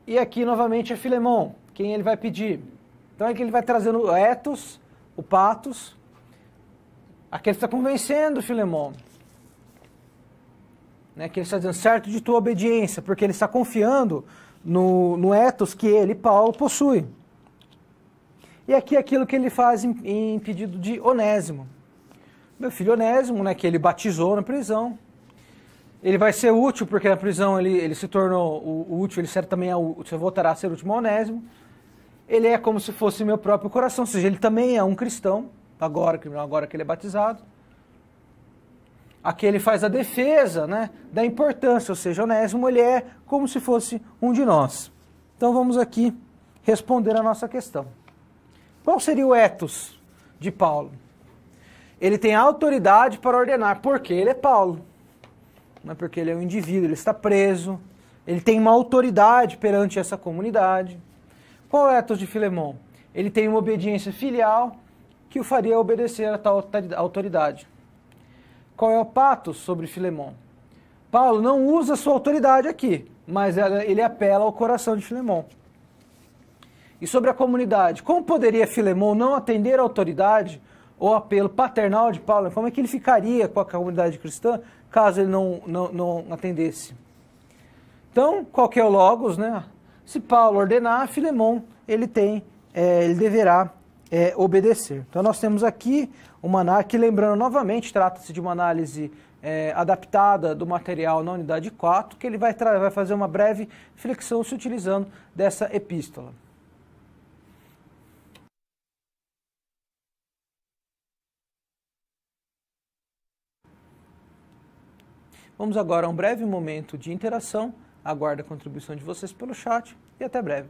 E aqui novamente é Filemon, quem ele vai pedir. Então aqui ele vai trazendo o ethos, o pathos. Aqui ele está convencendo Filemon, né, que ele está dizendo certo de tua obediência, porque ele está confiando no ethos que ele, Paulo, possui. E aqui aquilo que ele faz em pedido de Onésimo. Meu filho Onésimo, né, que ele batizou na prisão, ele vai ser útil, porque na prisão ele se tornou útil, ele serve também, você voltará a ser útil a Onésimo. Ele é como se fosse meu próprio coração, ou seja, ele também é um cristão, agora que ele é batizado. Aqui ele faz a defesa, né, da importância, ou seja, Onésimo ele é como se fosse um de nós. Então vamos aqui responder a nossa questão. Qual seria o ethos de Paulo? Ele tem autoridade para ordenar, porque ele é Paulo. Não é porque ele é um indivíduo, ele está preso, ele tem uma autoridade perante essa comunidade. Qual é o ethos de Filemon? Ele tem uma obediência filial que o faria obedecer a tal autoridade. Qual é o patos sobre Filemon? Paulo não usa sua autoridade aqui, mas ele apela ao coração de Filemon. E sobre a comunidade, como poderia Filemon não atender à autoridade ou apelo paternal de Paulo? Como é que ele ficaria com a comunidade cristã caso ele não atendesse? Então, qual que é o logos, né? Se Paulo ordenar, Filemon, ele deverá obedecer. Então, nós temos aqui uma análise, que lembrando novamente, trata-se de uma análise adaptada do material na unidade 4, que ele vai fazer uma breve flexão se utilizando dessa epístola. Vamos agora a um breve momento de interação. Aguardo a contribuição de vocês pelo chat e até breve.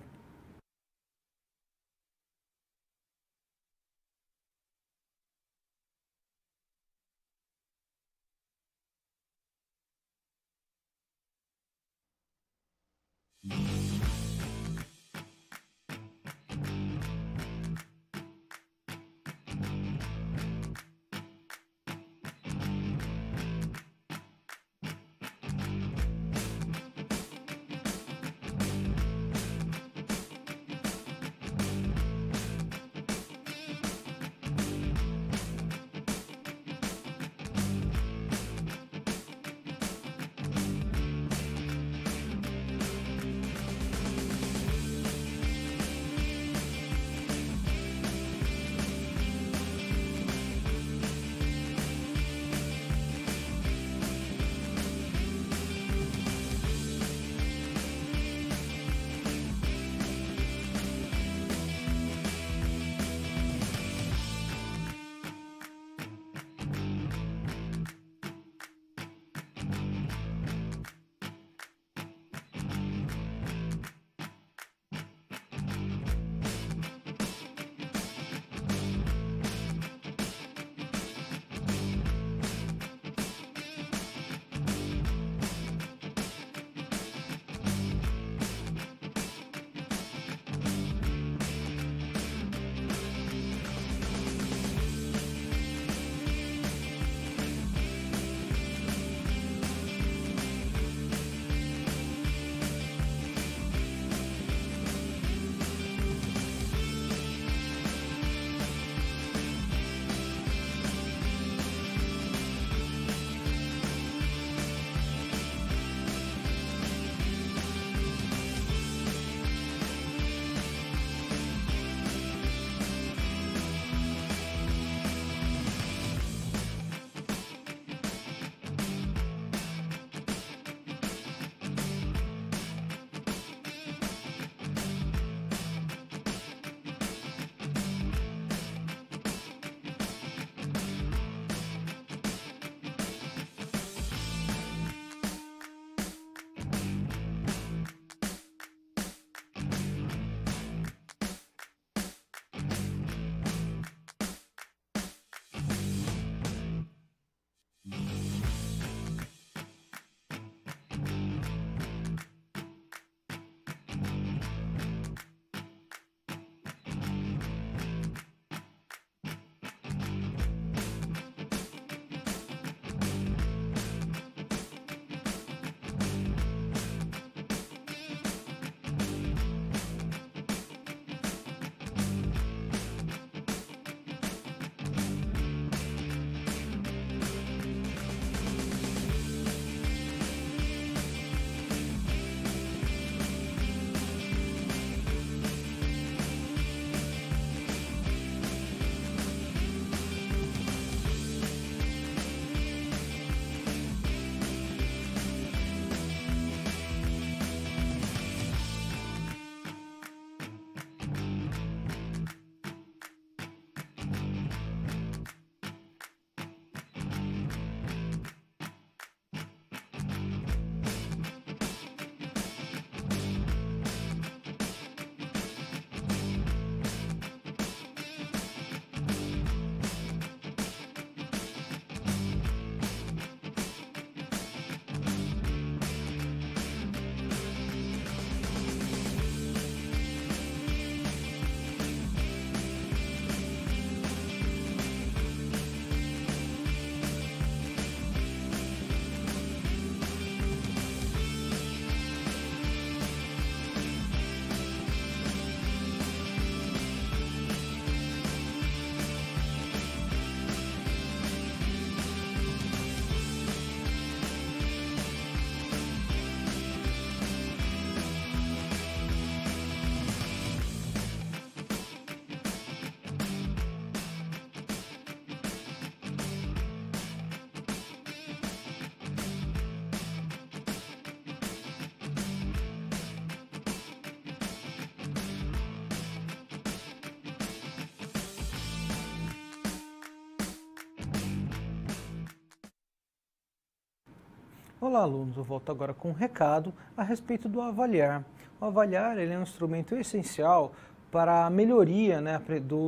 Olá, alunos. Eu volto agora com um recado a respeito do avaliar. O avaliar ele é um instrumento essencial para a melhoria, né,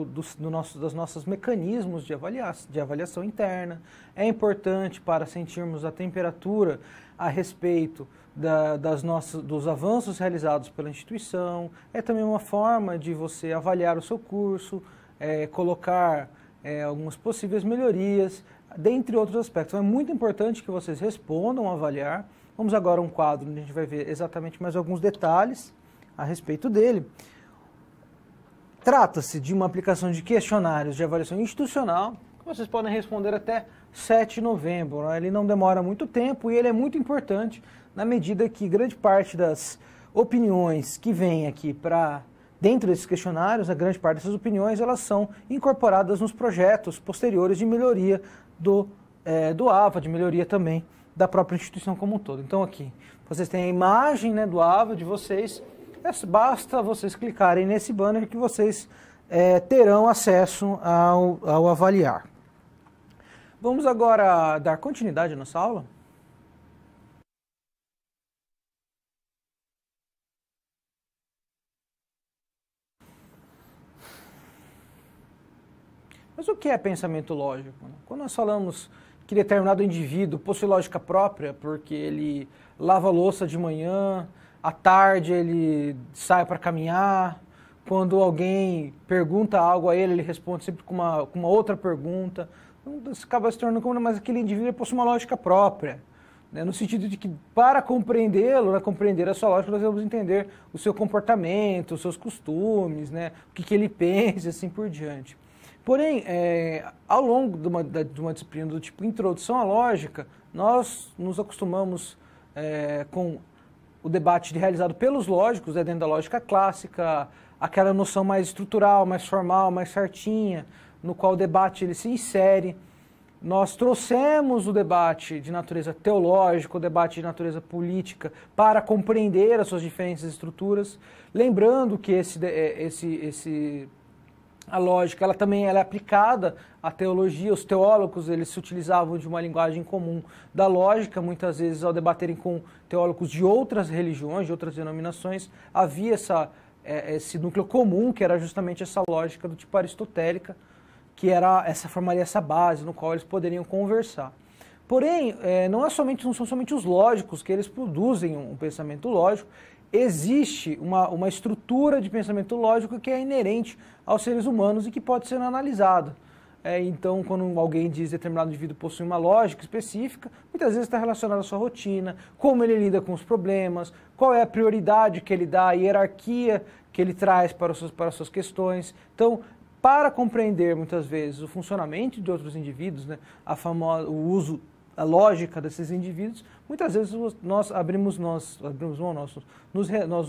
dos nossos mecanismos de avaliação interna. É importante para sentirmos a temperatura a respeito dos avanços realizados pela instituição. É também uma forma de você avaliar o seu curso, colocar algumas possíveis melhorias, dentre outros aspectos. Então, é muito importante que vocês respondam ao avaliar. Vamos agora a um quadro onde a gente vai ver exatamente mais alguns detalhes a respeito dele. Trata-se de uma aplicação de questionários de avaliação institucional, que vocês podem responder até 7 de novembro. Né? Ele não demora muito tempo e ele é muito importante na medida que grande parte das opiniões que vêm aqui dentro desses questionários, a grande parte dessas opiniões, elas são incorporadas nos projetos posteriores de melhoria do AVA, de melhoria também da própria instituição como um todo. Então aqui, vocês têm a imagem, né, do AVA de vocês, basta vocês clicarem nesse banner que vocês terão acesso ao avaliar. Vamos agora dar continuidade à nossa aula? Mas o que é pensamento lógico? Quando nós falamos que determinado indivíduo possui lógica própria, porque ele lava a louça de manhã, à tarde ele sai para caminhar, quando alguém pergunta algo a ele, ele responde sempre com uma outra pergunta, então, isso acaba se tornando como, mas aquele indivíduo possui uma lógica própria, né, no sentido de que para compreendê-lo, né, compreender a sua lógica, nós vamos entender o seu comportamento, os seus costumes, né, o que ele pensa e assim por diante. Porém, ao longo de uma disciplina do tipo Introdução à Lógica, nós nos acostumamos com o debate realizado pelos lógicos, dentro da lógica clássica, aquela noção mais estrutural, mais formal, mais certinha, no qual o debate ele se insere. Nós trouxemos o debate de natureza teológica, o debate de natureza política, para compreender as suas diferentes estruturas, lembrando que a lógica ela também é aplicada à teologia. Os teólogos eles se utilizavam de uma linguagem comum da lógica, muitas vezes ao debaterem com teólogos de outras religiões, de outras denominações, havia esse núcleo comum, que era justamente essa lógica do tipo aristotélica, que formaria essa base no qual eles poderiam conversar. Porém, não são somente os lógicos que eles produzem um pensamento lógico. Existe uma estrutura de pensamento lógico que é inerente aos seres humanos e que pode ser analisada. Então, quando alguém diz que determinado indivíduo possui uma lógica específica, muitas vezes está relacionado à sua rotina, como ele lida com os problemas, qual é a prioridade que ele dá, a hierarquia que ele traz para as suas questões. Então, para compreender muitas vezes o funcionamento de outros indivíduos, né, a lógica desses indivíduos, muitas vezes nós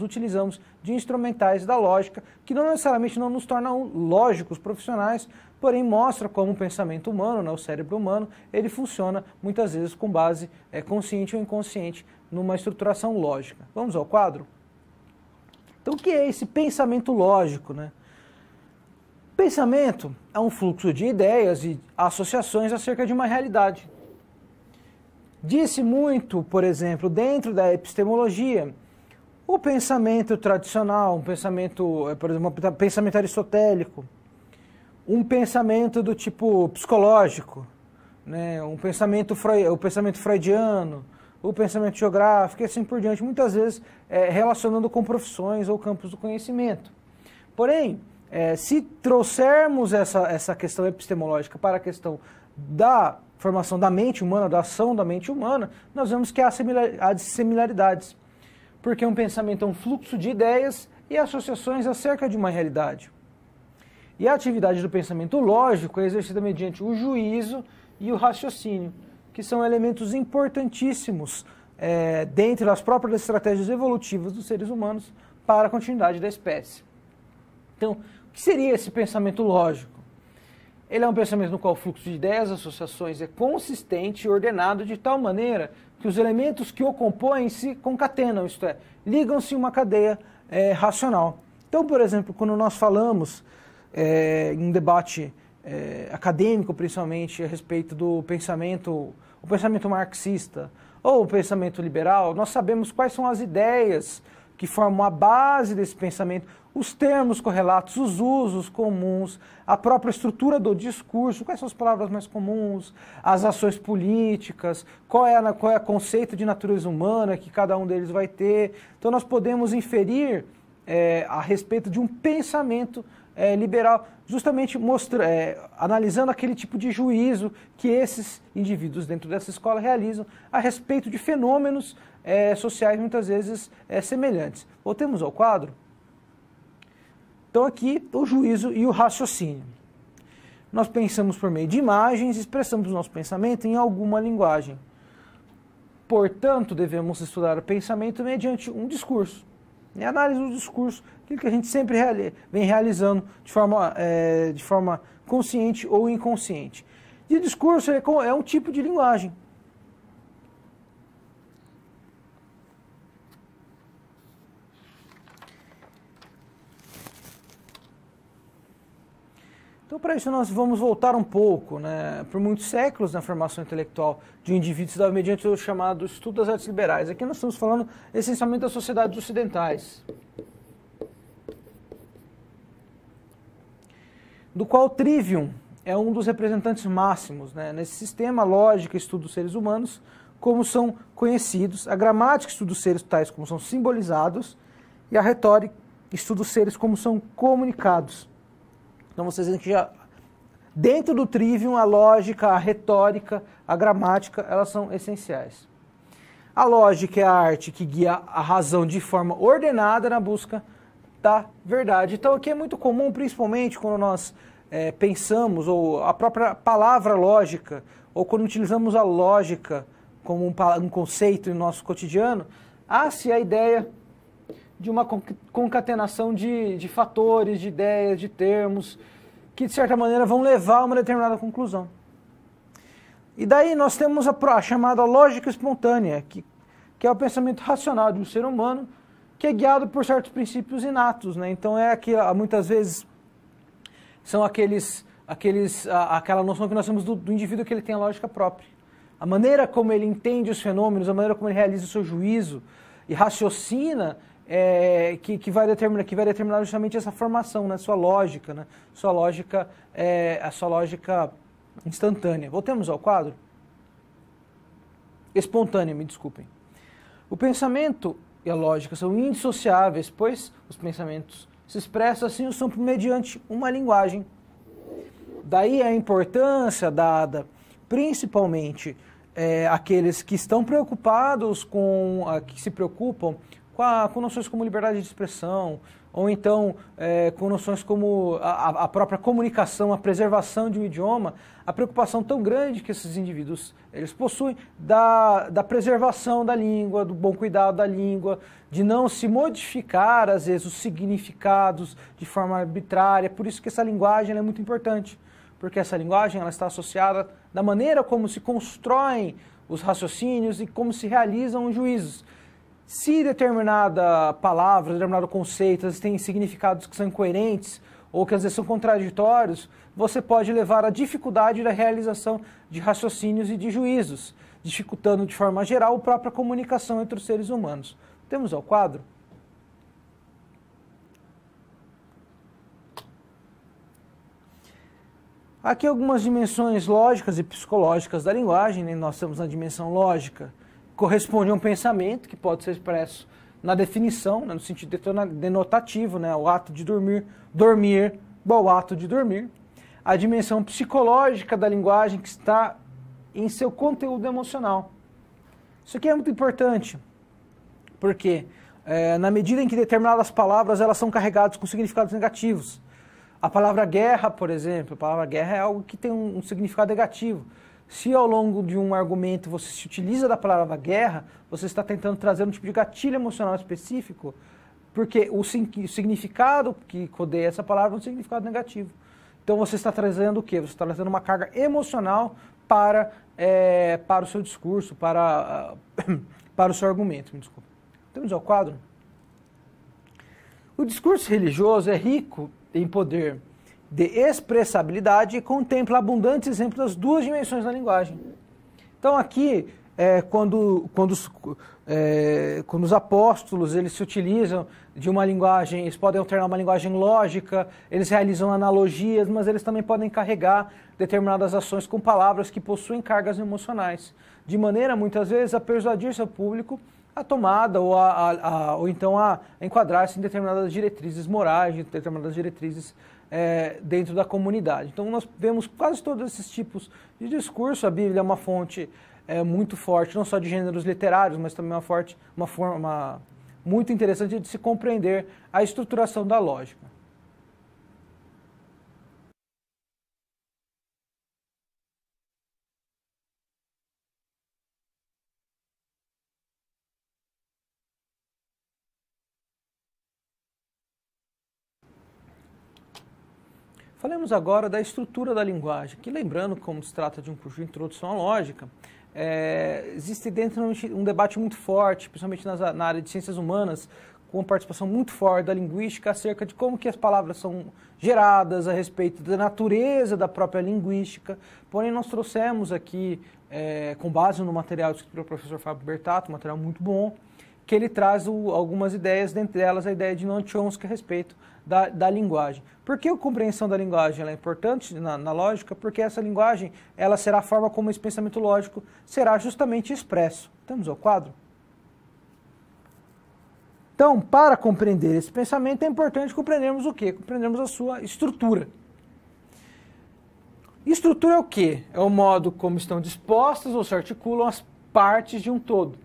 utilizamos de instrumentais da lógica que não necessariamente não nos tornam lógicos profissionais, porém mostra como o pensamento humano, né, o cérebro humano, ele funciona muitas vezes com base consciente ou inconsciente numa estruturação lógica. Vamos ao quadro? Então o que é esse pensamento lógico, né? Pensamento é um fluxo de ideias e associações acerca de uma realidade. Disse muito, por exemplo, dentro da epistemologia, o pensamento tradicional, um pensamento, por exemplo, um pensamento aristotélico, um pensamento do tipo psicológico, né, o pensamento freudiano, o pensamento geográfico e assim por diante, muitas vezes relacionando com profissões ou campos do conhecimento. Porém, se trouxermos essa questão epistemológica para a questão da formação da mente humana, da ação da mente humana, nós vemos que há similaridades. Porque um pensamento é um fluxo de ideias e associações acerca de uma realidade. E a atividade do pensamento lógico é exercida mediante o juízo e o raciocínio, que são elementos importantíssimos dentro das próprias estratégias evolutivas dos seres humanos para a continuidade da espécie. Então, o que seria esse pensamento lógico? Ele é um pensamento no qual o fluxo de ideias e associações é consistente e ordenado de tal maneira que os elementos que o compõem se concatenam, isto é, ligam-se em uma cadeia racional. Então, por exemplo, quando nós falamos em um debate acadêmico, principalmente, a respeito do pensamento, o pensamento marxista, ou o pensamento liberal, nós sabemos quais são as ideias que formam a base desse pensamento, os termos correlatos, os usos comuns, a própria estrutura do discurso, quais são as palavras mais comuns, as ações políticas, qual é o conceito de natureza humana que cada um deles vai ter. Então nós podemos inferir a respeito de um pensamento liberal, justamente analisando aquele tipo de juízo que esses indivíduos dentro dessa escola realizam a respeito de fenômenos sociais muitas vezes semelhantes. Voltemos ao quadro. Então aqui o juízo e o raciocínio. Nós pensamos por meio de imagens, expressamos o nosso pensamento em alguma linguagem. Portanto, devemos estudar o pensamento mediante um discurso. E análise do discurso, aquilo que a gente sempre vem realizando de forma consciente ou inconsciente. E o discurso é um tipo de linguagem. Então, para isso, nós vamos voltar um pouco, por muitos séculos na formação intelectual de um indivíduo se dava mediante o chamado estudo das artes liberais. Aqui nós estamos falando essencialmente das sociedades ocidentais, do qual Trivium é um dos representantes máximos. Nesse sistema, a lógica estuda os seres humanos como são conhecidos, a gramática estuda os seres tais como são simbolizados, e a retórica estuda os seres como são comunicados. Então vocês veem que já dentro do Trivium a lógica, a retórica, a gramática, elas são essenciais. A lógica é a arte que guia a razão de forma ordenada na busca da verdade. Então aqui é muito comum, principalmente quando nós pensamos, ou a própria palavra lógica, ou quando utilizamos a lógica como um conceito no nosso cotidiano, há-se a ideia de uma concatenação de fatores, de ideias, de termos, que de certa maneira vão levar a uma determinada conclusão. E daí nós temos a chamada lógica espontânea, que é o pensamento racional de um ser humano, que é guiado por certos princípios inatos. Então muitas vezes são aquela noção que nós temos do indivíduo, que ele tem a lógica própria. A maneira como ele entende os fenômenos, a maneira como ele realiza o seu juízo e raciocina, que vai determinar justamente essa formação, sua lógica, a sua lógica instantânea. Voltemos ao quadro. Espontânea, me desculpem. O pensamento e a lógica são indissociáveis, pois os pensamentos se expressam assim ou são mediante uma linguagem. Daí a importância dada, principalmente àqueles que estão preocupados que se preocupam com noções como liberdade de expressão, ou então com noções como a própria comunicação, a preservação de um idioma, a preocupação tão grande que esses indivíduos eles possuem da preservação da língua, do bom cuidado da língua, de não se modificar, às vezes, os significados de forma arbitrária. Por isso que essa linguagem é muito importante, porque essa linguagem ela está associada da maneira como se constroem os raciocínios e como se realizam os juízos. Se determinada palavra, determinado conceito, tem significados que são incoerentes ou que às vezes são contraditórios, você pode levar à dificuldade da realização de raciocínios e de juízos, dificultando de forma geral a própria comunicação entre os seres humanos. Temos ao quadro. Aqui algumas dimensões lógicas e psicológicas da linguagem. Nós temos a dimensão lógica, corresponde a um pensamento que pode ser expresso na definição, no sentido denotativo, o ato de dormir, igual ao ato de dormir. A dimensão psicológica da linguagem que está em seu conteúdo emocional. Isso aqui é muito importante, porque na medida em que determinadas palavras elas são carregadas com significados negativos. A palavra guerra, por exemplo, a palavra guerra é algo que tem um significado negativo. Se ao longo de um argumento você se utiliza da palavra guerra, você está tentando trazer um tipo de gatilho emocional específico, porque o significado que codeia essa palavra é um significado negativo. Então você está trazendo o quê? Você está trazendo uma carga emocional para o seu discurso, para o seu argumento. Me desculpa. Temos ao quadro. O discurso religioso é rico em poder de expressabilidade e contempla abundantes exemplos das duas dimensões da linguagem. Então aqui, quando os apóstolos eles se utilizam de uma linguagem, eles podem alternar uma linguagem lógica, eles realizam analogias, mas eles também podem carregar determinadas ações com palavras que possuem cargas emocionais, de maneira, muitas vezes, a persuadir seu público a tomada ou então a enquadrar-se em determinadas diretrizes morais, em determinadas diretrizes dentro da comunidade. Então nós vemos quase todos esses tipos de discurso. A Bíblia é uma fonte muito forte, não só de gêneros literários, mas também uma forma muito interessante de se compreender a estruturação da lógica. Falemos agora da estrutura da linguagem, que, lembrando, como se trata de um curso de introdução à lógica, existe dentro um debate muito forte, principalmente na área de ciências humanas, com uma participação muito forte da linguística, acerca de como que as palavras são geradas, a respeito da natureza da própria linguística. Porém, nós trouxemos aqui, com base no material escrito pelo professor Fábio Bertato, um material muito bom, que ele traz algumas ideias, dentre elas a ideia de Noam Chomsky a respeito da linguagem. Por que a compreensão da linguagem ela é importante na lógica? Porque essa linguagem ela será a forma como esse pensamento lógico será justamente expresso. Temos o quadro? Então, para compreender esse pensamento, é importante compreendermos o quê? Compreendermos a sua estrutura. Estrutura é o quê? É o modo como estão dispostas ou se articulam as partes de um todo.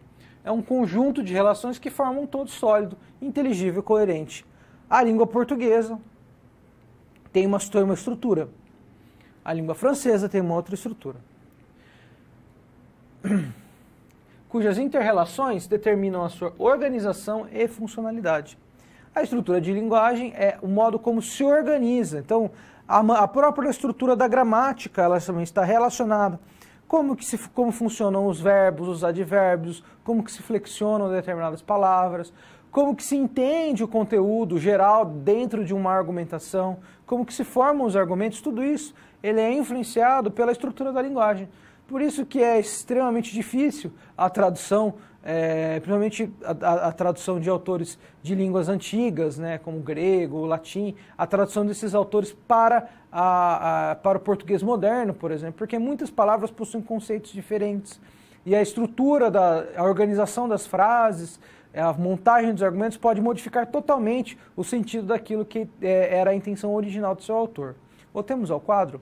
É um conjunto de relações que formam um todo sólido, inteligível e coerente. A língua portuguesa tem uma estrutura. A língua francesa tem uma outra estrutura, cujas inter-relações determinam a sua organização e funcionalidade. A estrutura de linguagem é o modo como se organiza. Então, a própria estrutura da gramática ela também está relacionada. Como funcionam os verbos, os advérbios, como que se flexionam determinadas palavras, como que se entende o conteúdo geral dentro de uma argumentação, como que se formam os argumentos, tudo isso ele é influenciado pela estrutura da linguagem. Por isso que é extremamente difícil a tradução, principalmente a tradução de autores de línguas antigas, né, como o grego, o latim, a tradução desses autores para o português moderno, por exemplo, porque muitas palavras possuem conceitos diferentes e a estrutura, a organização das frases, a montagem dos argumentos pode modificar totalmente o sentido daquilo que era a intenção original do seu autor. Voltemos ao quadro.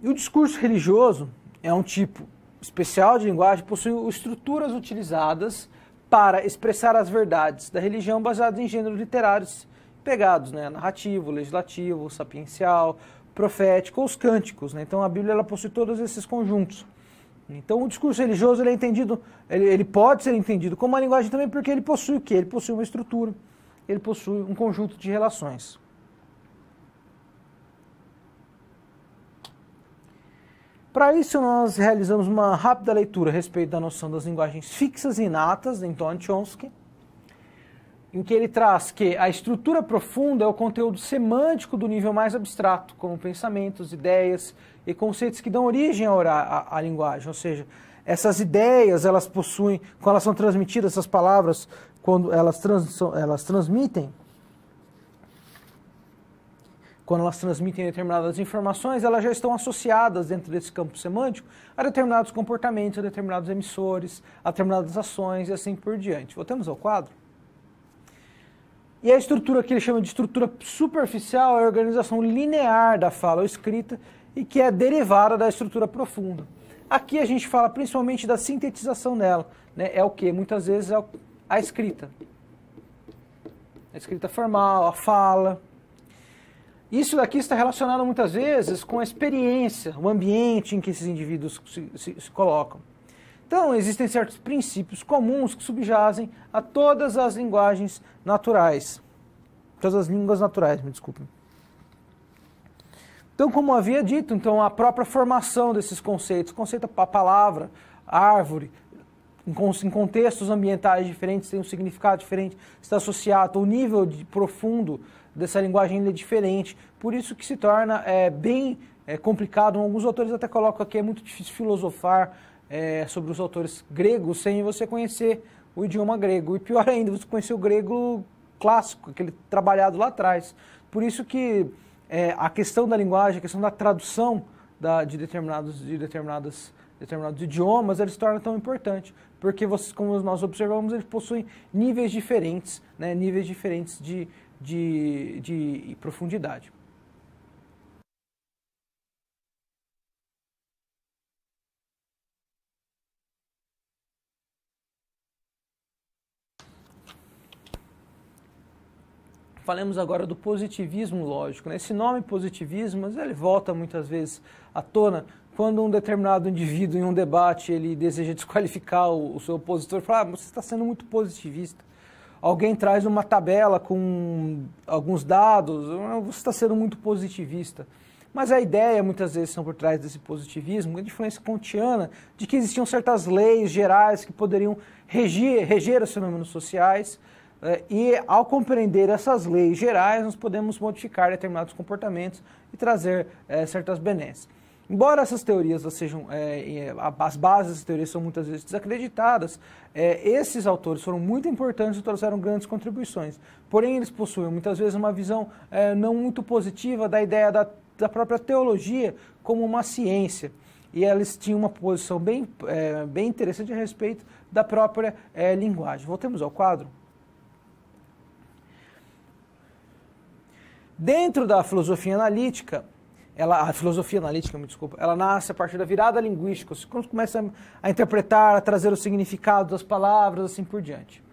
E o discurso religioso é um tipo especial de linguagem, possui estruturas utilizadas para expressar as verdades da religião baseadas em gêneros literários pegados, né? Narrativo, legislativo, sapiencial, profético ou os cânticos, né? Então a Bíblia ela possui todos esses conjuntos. Então o discurso religioso ele é entendido, ele pode ser entendido como uma linguagem também porque ele possui o quê? Ele possui uma estrutura, ele possui um conjunto de relações. Para isso, nós realizamos uma rápida leitura a respeito da noção das linguagens fixas e inatas, em Noam Chomsky, em que ele traz que a estrutura profunda é o conteúdo semântico do nível mais abstrato, como pensamentos, ideias e conceitos que dão origem à linguagem. Ou seja, essas ideias, elas possuem, quando elas são transmitidas, essas palavras, quando elas transmitem determinadas informações, elas já estão associadas dentro desse campo semântico a determinados comportamentos, a determinados emissores, a determinadas ações e assim por diante. Voltemos ao quadro. E a estrutura que ele chama de estrutura superficial é a organização linear da fala ou escrita e que é derivada da estrutura profunda. Aqui a gente fala principalmente da sintetização dela, né? É o que? Muitas vezes é a escrita. A escrita formal, a fala. Isso daqui está relacionado muitas vezes com a experiência, o ambiente em que esses indivíduos se colocam. Então, existem certos princípios comuns que subjazem a todas as linguagens naturais. Todas as línguas naturais, me desculpem. Então, como havia dito, então, a própria formação desses conceitos, conceito a palavra, árvore, em contextos ambientais diferentes, tem um significado diferente, está associado ao nível profundo dessa linguagem é diferente, por isso que se torna bem complicado. Alguns autores até colocam aqui, é muito difícil filosofar sobre os autores gregos sem você conhecer o idioma grego. E pior ainda, você conhecer o grego clássico, aquele trabalhado lá atrás. Por isso que a questão da linguagem, a questão da tradução de determinados idiomas, ele se torna tão importante. Porque, como nós observamos, eles possuem níveis diferentes, né, níveis diferentes de profundidade. Falemos agora do positivismo lógico, né? Esse nome positivismo, ele volta muitas vezes à tona quando um determinado indivíduo em um debate ele deseja desqualificar o seu opositor e fala, você está sendo muito positivista. Alguém traz uma tabela com alguns dados, você está sendo muito positivista. Mas a ideia, muitas vezes, são por trás desse positivismo, a influência kantiana, de que existiam certas leis gerais que poderiam reger os fenômenos sociais, e ao compreender essas leis gerais, nós podemos modificar determinados comportamentos e trazer certas benesses. Embora essas teorias sejam, as bases das teorias são muitas vezes desacreditadas, esses autores foram muito importantes e trouxeram grandes contribuições. Porém, eles possuem muitas vezes uma visão não muito positiva da ideia da própria teologia como uma ciência. E eles tinham uma posição bem interessante a respeito da própria linguagem. Voltemos ao quadro. Dentro da filosofia analítica, ela nasce a partir da virada linguística, quando começa a interpretar, a trazer o significado das palavras, assim por diante.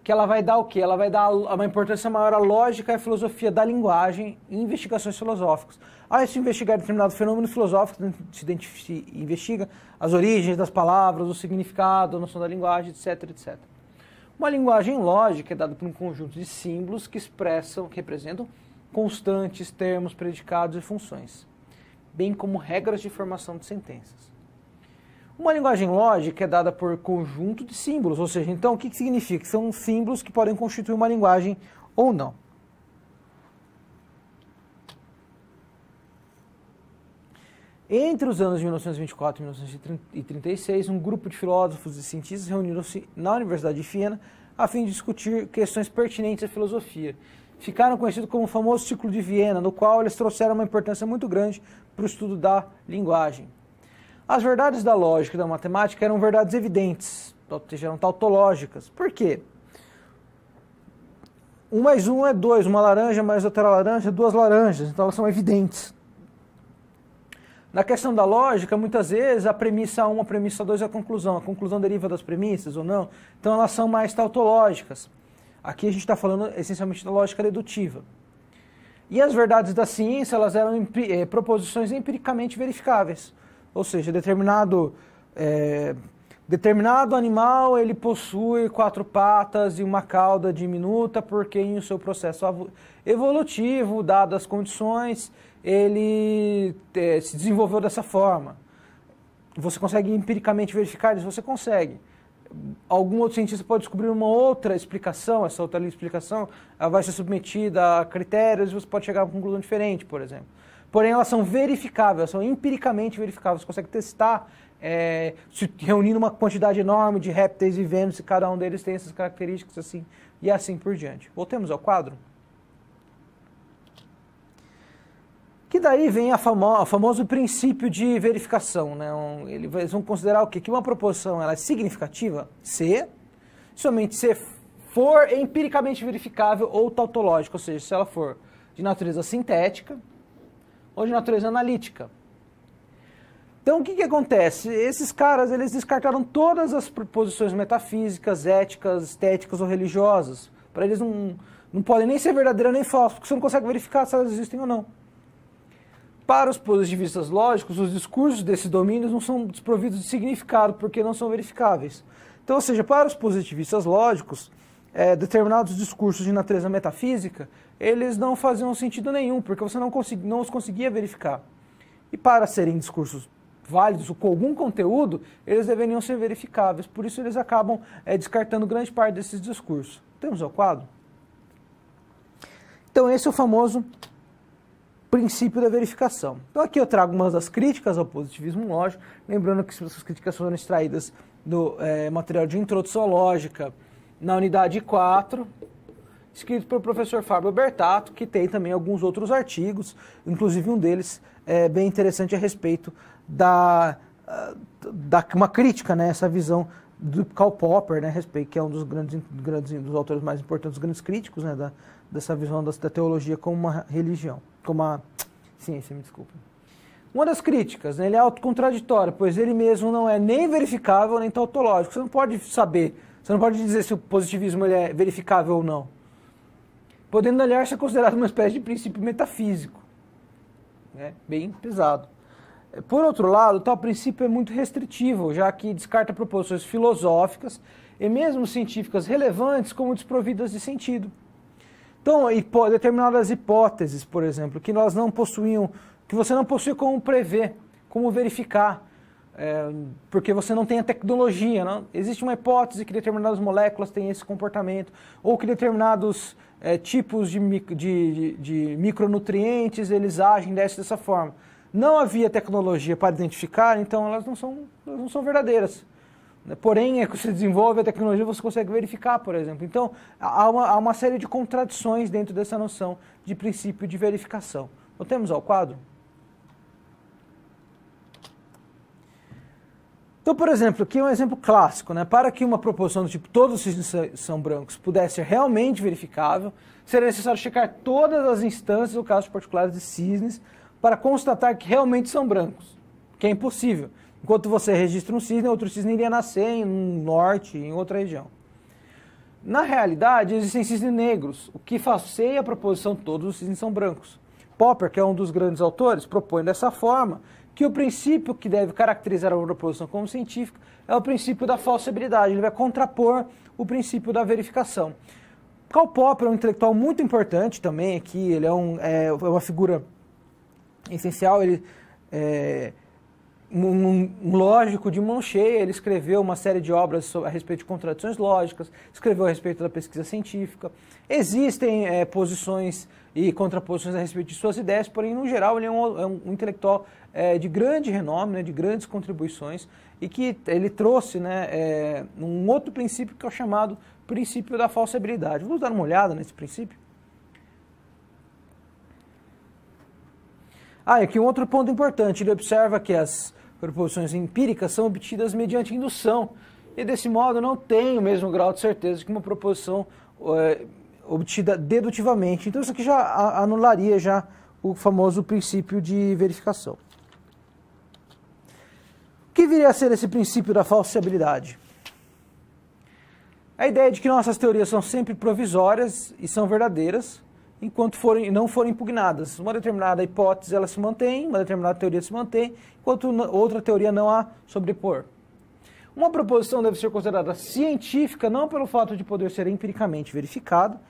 Que ela vai dar o quê? Ela vai dar uma importância maior à lógica e à filosofia da linguagem em investigações filosóficas. Ao se investigar determinado fenômeno filosófico, se investiga as origens das palavras, o significado, a noção da linguagem, etc, etc. Uma linguagem lógica é dada por um conjunto de símbolos que representam constantes, termos, predicados e funções, bem como regras de formação de sentenças. Uma linguagem lógica é dada por conjunto de símbolos, ou seja, então o que significa? São símbolos que podem constituir uma linguagem ou não. Entre os anos de 1924 e 1936, um grupo de filósofos e cientistas reuniram-se na Universidade de Viena a fim de discutir questões pertinentes à filosofia. Ficaram conhecidos como o famoso Ciclo de Viena, no qual eles trouxeram uma importância muito grande para o estudo da linguagem. As verdades da lógica e da matemática eram verdades evidentes, eram tautológicas. Por quê? 1 mais 1 é 2, uma laranja mais outra laranja é 2 laranjas, então elas são evidentes. Na questão da lógica, muitas vezes a premissa 1, a premissa 2 é a conclusão deriva das premissas ou não, então elas são mais tautológicas. Aqui a gente está falando essencialmente da lógica dedutiva. E as verdades da ciência, elas eram proposições empiricamente verificáveis. Ou seja, determinado animal, ele possui 4 patas e uma cauda diminuta, porque em seu processo evolutivo, dadas as condições, ele se desenvolveu dessa forma. Você consegue empiricamente verificar isso? Você consegue. Algum outro cientista pode descobrir uma outra explicação, essa outra explicação ela vai ser submetida a critérios e você pode chegar a uma conclusão diferente, por exemplo. Porém, elas são verificáveis, são empiricamente verificáveis. Você consegue testar, se reunindo uma quantidade enorme de répteis viventes e cada um deles tem essas características assim, e assim por diante. Voltemos ao quadro. Que daí vem o famoso princípio de verificação, né? Eles vão considerar o quê? Que uma proposição ela é significativa se somente se for empiricamente verificável ou tautológica, ou seja, se ela for de natureza sintética ou de natureza analítica. Então o que acontece? Esses caras eles descartaram todas as proposições metafísicas, éticas, estéticas ou religiosas. Para eles não podem nem ser verdadeiras nem falsas, porque você não consegue verificar se elas existem ou não. Para os positivistas lógicos, os discursos desses domínios não são desprovidos de significado, porque não são verificáveis. Então, ou seja, para os positivistas lógicos, determinados discursos de natureza metafísica, eles não faziam sentido nenhum, porque você não os conseguia verificar. E para serem discursos válidos ou com algum conteúdo, eles deveriam ser verificáveis. Por isso, eles acabam descartando grande parte desses discursos. Temos o quadro? Então, esse é o famoso princípio da verificação. Então aqui eu trago umas das críticas ao positivismo lógico, lembrando que essas críticas foram extraídas do material de introdução à lógica na unidade 4, escrito pelo professor Fábio Bertato, que tem também alguns outros artigos, inclusive um deles é bem interessante a respeito uma crítica, né, essa visão do Karl Popper, né, a respeito, que é um dos dos autores mais importantes, dos grandes críticos, né, dessa visão da teologia como uma religião, como uma ciência, me desculpa. Uma das críticas, né, ele é autocontraditório, pois ele mesmo não é nem verificável nem tautológico. Você não pode saber, você não pode dizer se o positivismo ele é verificável ou não. Podendo, aliás, ser considerado uma espécie de princípio metafísico, né, bem pesado. Por outro lado, tal princípio é muito restritivo, já que descarta proposições filosóficas e mesmo científicas relevantes como desprovidas de sentido. Então, determinadas hipóteses, por exemplo, que você não possui como prever, como verificar, porque você não tem a tecnologia. Não? Existe uma hipótese que determinadas moléculas têm esse comportamento, ou que determinados tipos de micronutrientes eles agem dessa forma. Não havia tecnologia para identificar, então elas não são verdadeiras. Porém, que você desenvolve a tecnologia, você consegue verificar, por exemplo. Então, há uma série de contradições dentro dessa noção de princípio de verificação. Voltemos ao quadro. Então, por exemplo, aqui é um exemplo clássico, né? Para que uma proposição do tipo todos os cisnes são brancos pudesse ser realmente verificável, seria necessário checar todas as instâncias ou casos particulares de cisnes para constatar que realmente são brancos, que é impossível. Enquanto você registra um cisne, outro cisne iria nascer em um norte, em outra região. Na realidade, existem cisnes negros, o que falseia a proposição todos os cisnes são brancos. Popper, que é um dos grandes autores, propõe dessa forma que o princípio que deve caracterizar a proposição como científica é o princípio da falsibilidade, ele vai contrapor o princípio da verificação. Karl Popper é um intelectual muito importante também aqui, ele é uma figura essencial, ele é um lógico de mão cheia, ele escreveu uma série de obras a respeito de contradições lógicas, escreveu a respeito da pesquisa científica. Existem posições e contraposições a respeito de suas ideias, porém, no geral, ele é um intelectual de grande renome, né, de grandes contribuições, e que ele trouxe, né, um outro princípio que é o chamado princípio da falsibilidade. Vamos dar uma olhada nesse princípio? E aqui um outro ponto importante, ele observa que as proposições empíricas são obtidas mediante indução, e desse modo não tem o mesmo grau de certeza que uma proposição obtida dedutivamente. Então isso aqui já anularia já o famoso princípio de verificação. O que viria a ser esse princípio da falsibilidade? A ideia de que nossas teorias são sempre provisórias e são verdadeiras, enquanto não forem impugnadas. Uma determinada hipótese ela se mantém, uma determinada teoria se mantém, enquanto outra teoria não há sobrepor. Uma proposição deve ser considerada científica não pelo fato de poder ser empiricamente verificada,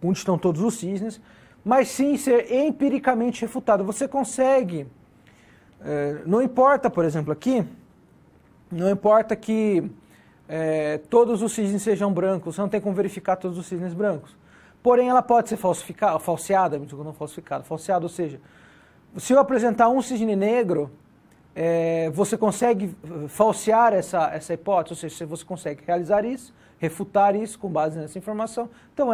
onde estão todos os cisnes, mas sim ser empiricamente refutada. Você consegue, não importa, por exemplo, aqui, não importa que todos os cisnes sejam brancos, você não tem como verificar todos os cisnes brancos. Porém, ela pode ser falseada, ou seja, se eu apresentar um cisne negro, você consegue falsear essa hipótese, ou seja, se você consegue realizar isso, refutar isso com base nessa informação, então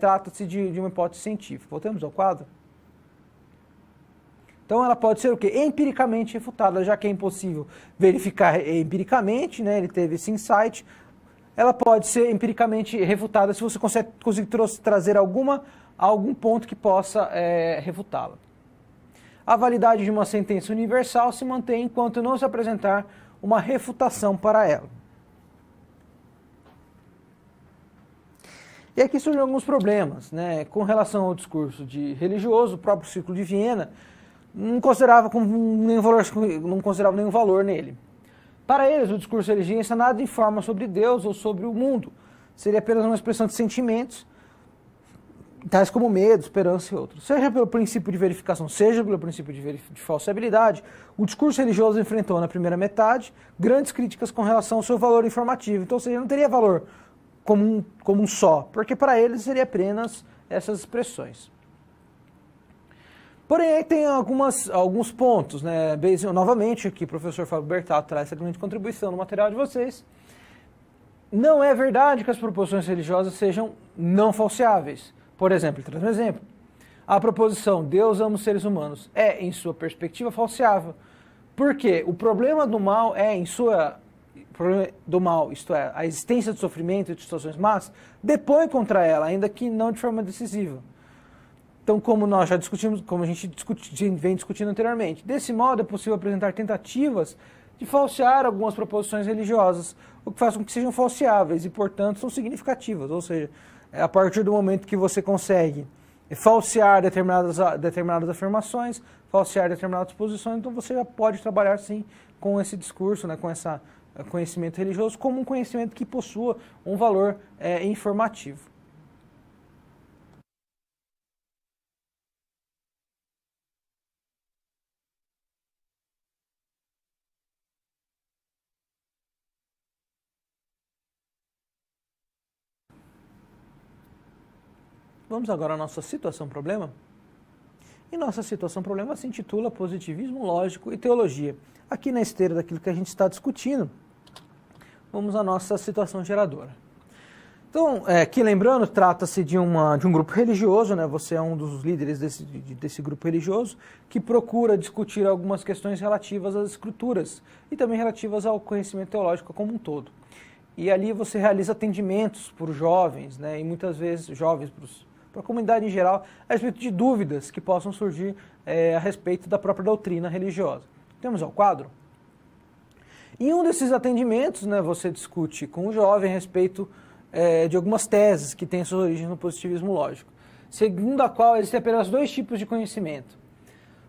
trata-se de uma hipótese científica. Voltemos ao quadro. Então ela pode ser o quê? Empiricamente refutada, já que é impossível verificar empiricamente, né, ele teve esse insight. Ela pode ser empiricamente refutada se você conseguir trazer algum ponto que possa refutá-la. A validade de uma sentença universal se mantém enquanto não se apresentar uma refutação para ela. E aqui surgem alguns problemas, né? Com relação ao discurso religioso, o próprio Círculo de Viena não considerava nenhum valor nele. Para eles, o discurso religioso nada informa sobre Deus ou sobre o mundo. Seria apenas uma expressão de sentimentos, tais como medo, esperança e outros. Seja pelo princípio de verificação, seja pelo princípio de falsibilidade, o discurso religioso enfrentou na primeira metade grandes críticas com relação ao seu valor informativo. Então, ou seja, não teria valor como um só, porque para eles seria apenas essas expressões. Porém, aí tem alguns pontos, né? Novamente, aqui o professor Fábio Bertato traz essa grande contribuição no material de vocês. Não é verdade que as proposições religiosas sejam não falseáveis. Por exemplo, ele traz um exemplo. A proposição Deus ama os seres humanos é, em sua perspectiva, falseável. Por quê? O problema do mal isto é, a existência de sofrimento e de situações más, depõe contra ela, ainda que não de forma decisiva. Então, como nós já discutimos, como a gente vem discutindo anteriormente, desse modo é possível apresentar tentativas de falsear algumas proposições religiosas, o que faz com que sejam falseáveis e, portanto, são significativas. Ou seja, a partir do momento que você consegue falsear determinadas afirmações, falsear determinadas posições, então você já pode trabalhar, sim, com esse discurso, né, com esse conhecimento religioso, como um conhecimento que possua um valor informativo. Vamos agora à nossa situação-problema. E nossa situação-problema se intitula Positivismo Lógico e Teologia. Aqui na esteira daquilo que a gente está discutindo, vamos à nossa situação geradora. Então, aqui lembrando, trata-se de um grupo religioso, né? Você é um dos líderes desse grupo religioso, que procura discutir algumas questões relativas às escrituras e também relativas ao conhecimento teológico como um todo. E ali você realiza atendimentos por jovens, né? E muitas vezes jovens para a comunidade em geral, a respeito de dúvidas que possam surgir a respeito da própria doutrina religiosa. Temos o quadro. Em um desses atendimentos, né, você discute com o jovem a respeito de algumas teses que têm suas origens no positivismo lógico, segundo a qual existem apenas dois tipos de conhecimento.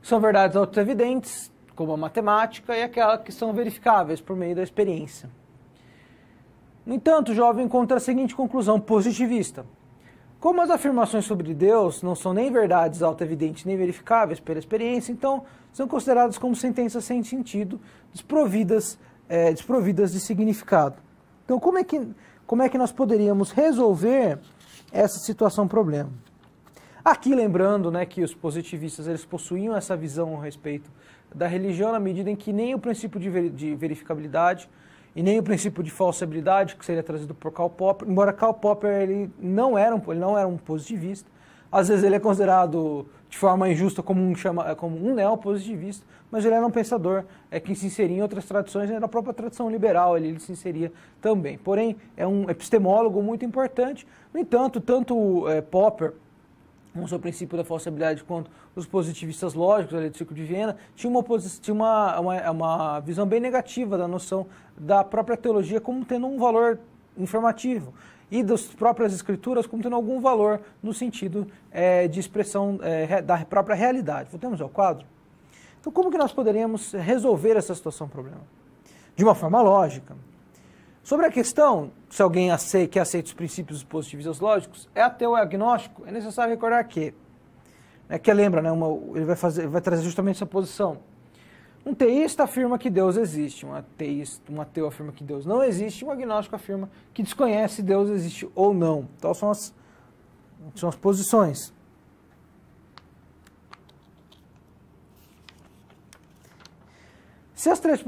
São verdades autoevidentes, como a matemática, e aquelas que são verificáveis por meio da experiência. No entanto, o jovem encontra a seguinte conclusão positivista. Como as afirmações sobre Deus não são nem verdades autoevidentes nem verificáveis pela experiência, então são consideradas como sentenças sem sentido, desprovidas de significado. Então, como é que nós poderíamos resolver essa situação-problema? Aqui lembrando, né, que os positivistas eles possuíam essa visão a respeito da religião na medida em que nem o princípio de verificabilidade e nem o princípio de falsibilidade, que seria trazido por Karl Popper, embora Karl Popper ele não era um positivista, às vezes ele é considerado de forma injusta como um neopositivista, mas ele era um pensador que se inseria em outras tradições, na própria tradição liberal ele se inseria também. Porém, é um epistemólogo muito importante. No entanto, tanto Popper, com o seu princípio da falsibilidade, quanto os positivistas lógicos ali do Círculo de Viena, tinha uma visão bem negativa da noção da própria teologia como tendo um valor informativo e das próprias escrituras como tendo algum valor no sentido de expressão da própria realidade. Voltemos ao quadro. Então, como que nós poderíamos resolver essa situação-problema? De uma forma lógica. Sobre a questão, se alguém aceita os princípios dos positivistas lógicos, é ateu ou é agnóstico, é necessário recordar que lembra, né, ele vai trazer justamente essa posição. Um teísta afirma que Deus existe, um ateu afirma que Deus não existe, um agnóstico afirma que desconhece se Deus existe ou não. Então são as posições. Se as três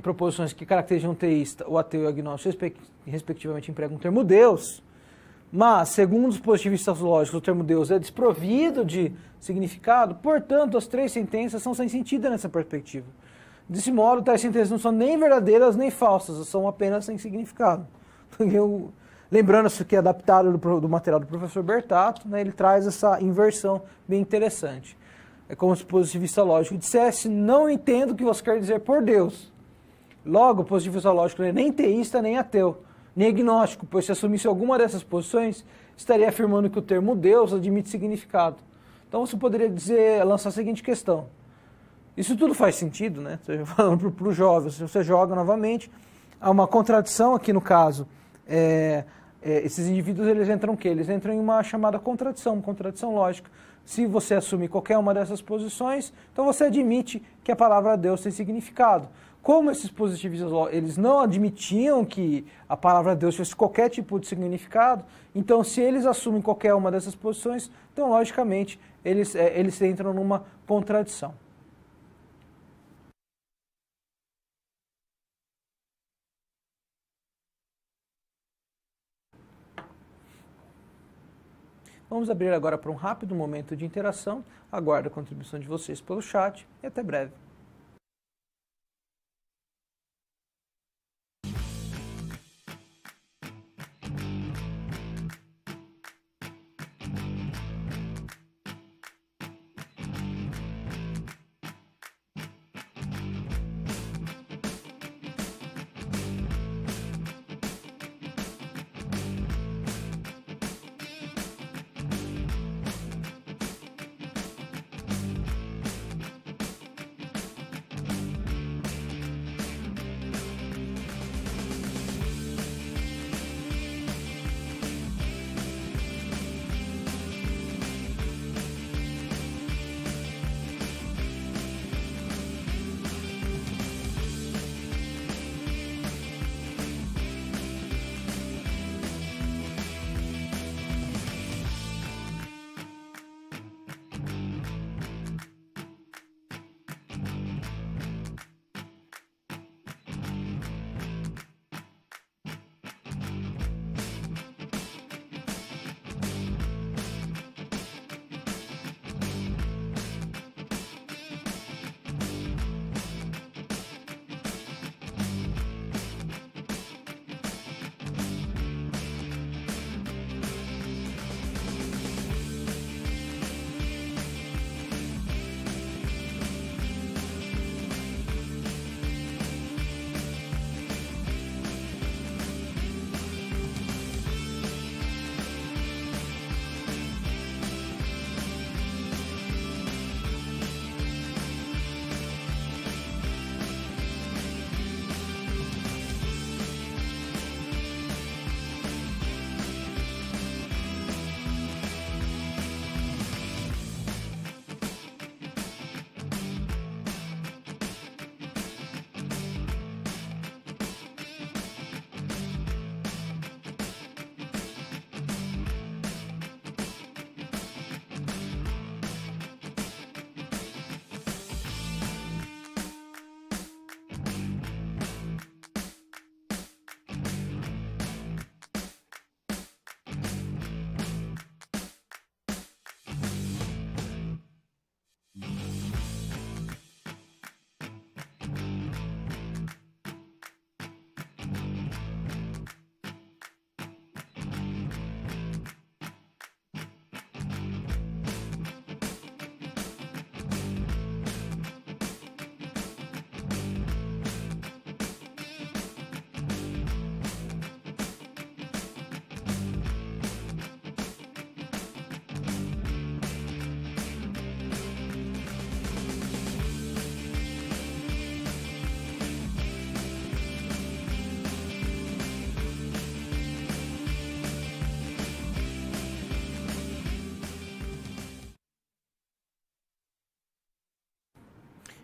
proposições que caracterizam o teísta, o ateu e o agnóstico, respectivamente, empregam o termo Deus, mas, segundo os positivistas lógicos, o termo Deus é desprovido de significado, portanto, as três sentenças são sem sentido nessa perspectiva. Desse modo, tais sentenças não são nem verdadeiras nem falsas, são apenas sem significado. Lembrando isso que é adaptado do material do professor Bertato, né, ele traz essa inversão bem interessante. É como se o positivista lógico dissesse, não entendo o que você quer dizer por Deus. Logo, o positivista lógico não é nem teísta, nem ateu, nem agnóstico, pois se assumisse alguma dessas posições, estaria afirmando que o termo Deus admite significado. Então você poderia lançar a seguinte questão. Isso tudo faz sentido, né? Você falando para o jovem, se você joga novamente, há uma contradição aqui no caso. Esses indivíduos eles entram o quê? Eles entram em uma chamada contradição lógica. Se você assume qualquer uma dessas posições, então você admite que a palavra Deus tem significado. Como esses positivistas eles não admitiam que a palavra Deus tivesse qualquer tipo de significado, então se eles assumem qualquer uma dessas posições, então logicamente eles entram numa contradição. Vamos abrir agora para um rápido momento de interação. Aguardo a contribuição de vocês pelo chat e até breve.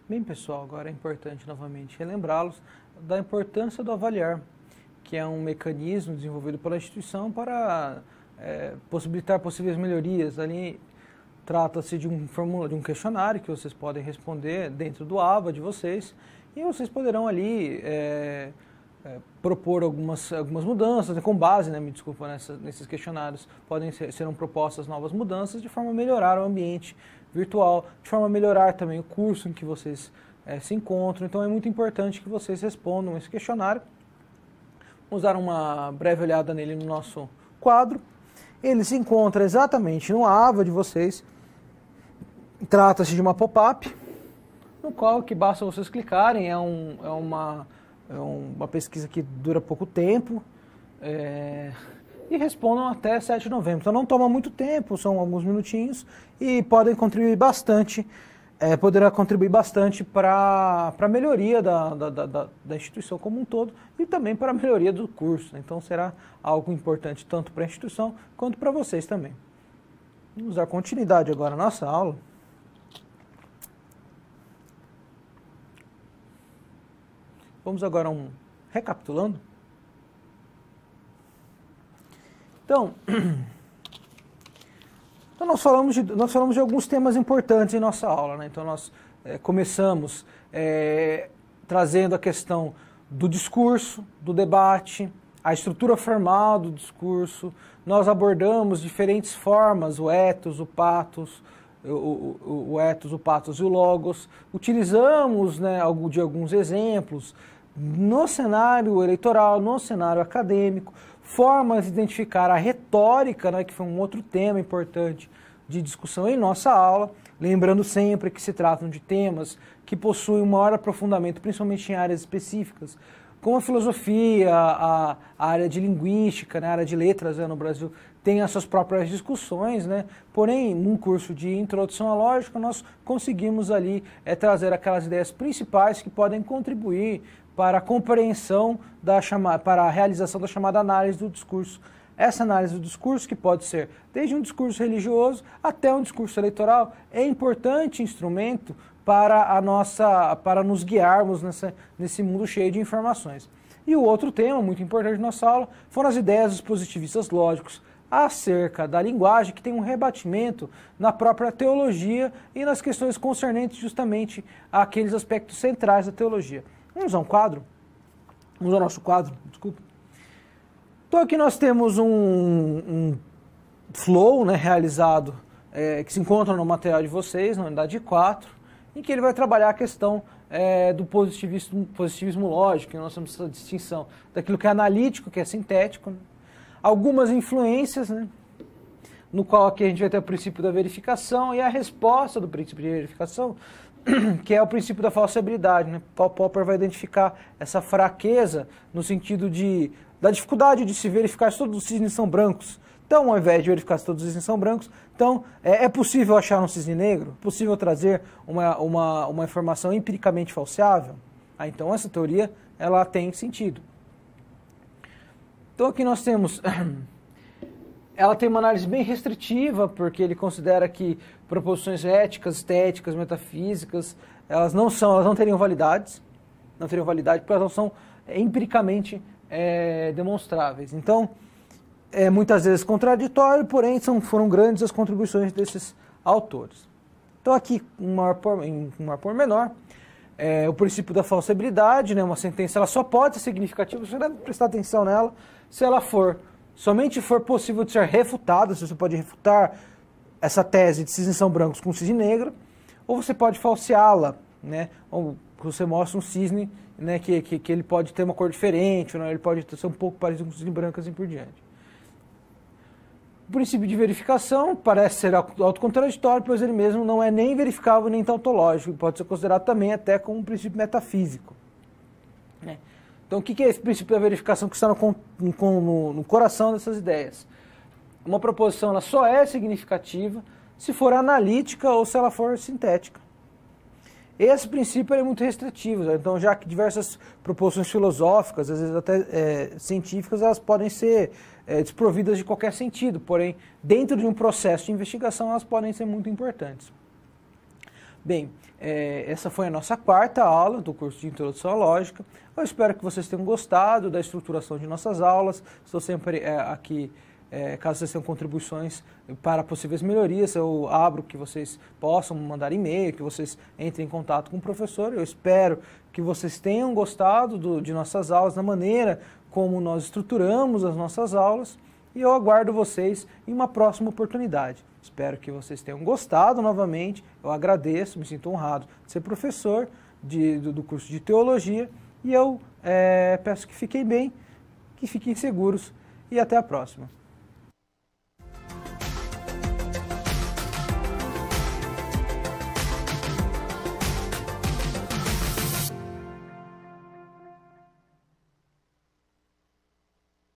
Bem, pessoal, agora é importante novamente relembrá-los da importância do avaliar, que é um mecanismo desenvolvido pela instituição para possibilitar possíveis melhorias. Ali trata-se de um questionário que vocês podem responder dentro do AVA de vocês e vocês poderão ali propor algumas mudanças, com base, me desculpa, nesses questionários, serão propostas novas mudanças de forma a melhorar o ambiente virtual, de forma a melhorar também o curso em que vocês se encontram. Então é muito importante que vocês respondam esse questionário. Vamos dar uma breve olhada nele no nosso quadro. Ele se encontra exatamente no AVA de vocês. Trata-se de uma pop-up, no qual que basta vocês clicarem, é uma pesquisa que dura pouco tempo, e respondam até 7 de novembro. Então não toma muito tempo, são alguns minutinhos, e podem contribuir bastante, poderá contribuir bastante para a melhoria da instituição como um todo, e também para a melhoria do curso. Então será algo importante tanto para a instituição, quanto para vocês também. Vamos dar continuidade agora à nossa aula. Vamos agora recapitulando. Então, Então nós falamos de alguns temas importantes em nossa aula, né? Então nós começamos trazendo a questão do discurso, do debate, a estrutura formal do discurso. Nós abordamos diferentes formas, o ethos, o pathos, o ethos, o pathos e o logos. Utilizamos, né, de alguns exemplos no cenário eleitoral, no cenário acadêmico, formas de identificar a retórica, né, que foi um outro tema importante de discussão em nossa aula, lembrando sempre que se tratam de temas que possuem um maior aprofundamento, principalmente em áreas específicas, como a filosofia, a área de linguística, né, a área de letras, né, no Brasil tem as suas próprias discussões, né? Porém, num curso de introdução à lógica, nós conseguimos ali trazer aquelas ideias principais que podem contribuir para a compreensão, para a realização da chamada análise do discurso. Essa análise do discurso, que pode ser desde um discurso religioso até um discurso eleitoral, é importante instrumento para nos guiarmos nesse mundo cheio de informações. E o outro tema muito importante da nossa aula foram as ideias dos positivistas lógicos acerca da linguagem, que tem um rebatimento na própria teologia e nas questões concernentes justamente àqueles aspectos centrais da teologia. Vamos ao nosso quadro, desculpa. Então aqui nós temos um flow, né, realizado, que se encontra no material de vocês, na unidade 4, em que ele vai trabalhar a questão do positivismo lógico, que nós temos essa distinção daquilo que é analítico, que é sintético, né? Algumas influências, né, no qual aqui a gente vai ter o princípio da verificação e a resposta do princípio de verificação, que é o princípio da falsibilidade, né? Popper vai identificar essa fraqueza no sentido da dificuldade de se verificar se todos os cisnes são brancos. Então, ao invés de verificar se todos os cisnes são brancos, então é possível achar um cisne negro? É possível trazer uma informação empiricamente falseável? Então, essa teoria ela tem sentido. Então, aqui nós temos... Ela tem uma análise bem restritiva, porque ele considera que proposições éticas, estéticas, metafísicas, elas não teriam validade, porque elas não são empiricamente demonstráveis. Então, é muitas vezes contraditório, porém foram grandes as contribuições desses autores. Então, aqui, em maior pormenor, o princípio da falsibilidade, né, uma sentença ela só pode ser significativa, você deve prestar atenção nela, se ela somente for possível de ser refutada, se você pode refutar essa tese de cisnes são brancos com cisne negro, ou você pode falseá-la, né? Ou você mostra um cisne, né, que ele pode ter uma cor diferente, né? Ele pode ser um pouco parecido com cisne branco, assim por diante. O princípio de verificação parece ser autocontraditório, pois ele mesmo não é nem verificável nem tautológico, pode ser considerado também até como um princípio metafísico, né? Então, o que é esse princípio da verificação que está no coração dessas ideias? Uma proposição ela só é significativa se for analítica ou se ela for sintética. Esse princípio é muito restritivo, então já que diversas proposições filosóficas, às vezes até científicas, elas podem ser desprovidas de qualquer sentido, porém, dentro de um processo de investigação, elas podem ser muito importantes. Bem, essa foi a nossa quarta aula do curso de Introdução à Lógica. Eu espero que vocês tenham gostado da estruturação de nossas aulas. Estou sempre aqui, caso vocês tenham contribuições para possíveis melhorias, eu abro que vocês possam mandar e-mail, que vocês entrem em contato com o professor. Eu espero que vocês tenham gostado de nossas aulas, da maneira como nós estruturamos as nossas aulas, e eu aguardo vocês em uma próxima oportunidade. Espero que vocês tenham gostado novamente, eu agradeço, me sinto honrado de ser professor do curso de Teologia, e eu peço que fiquem bem, que fiquem seguros, e até a próxima.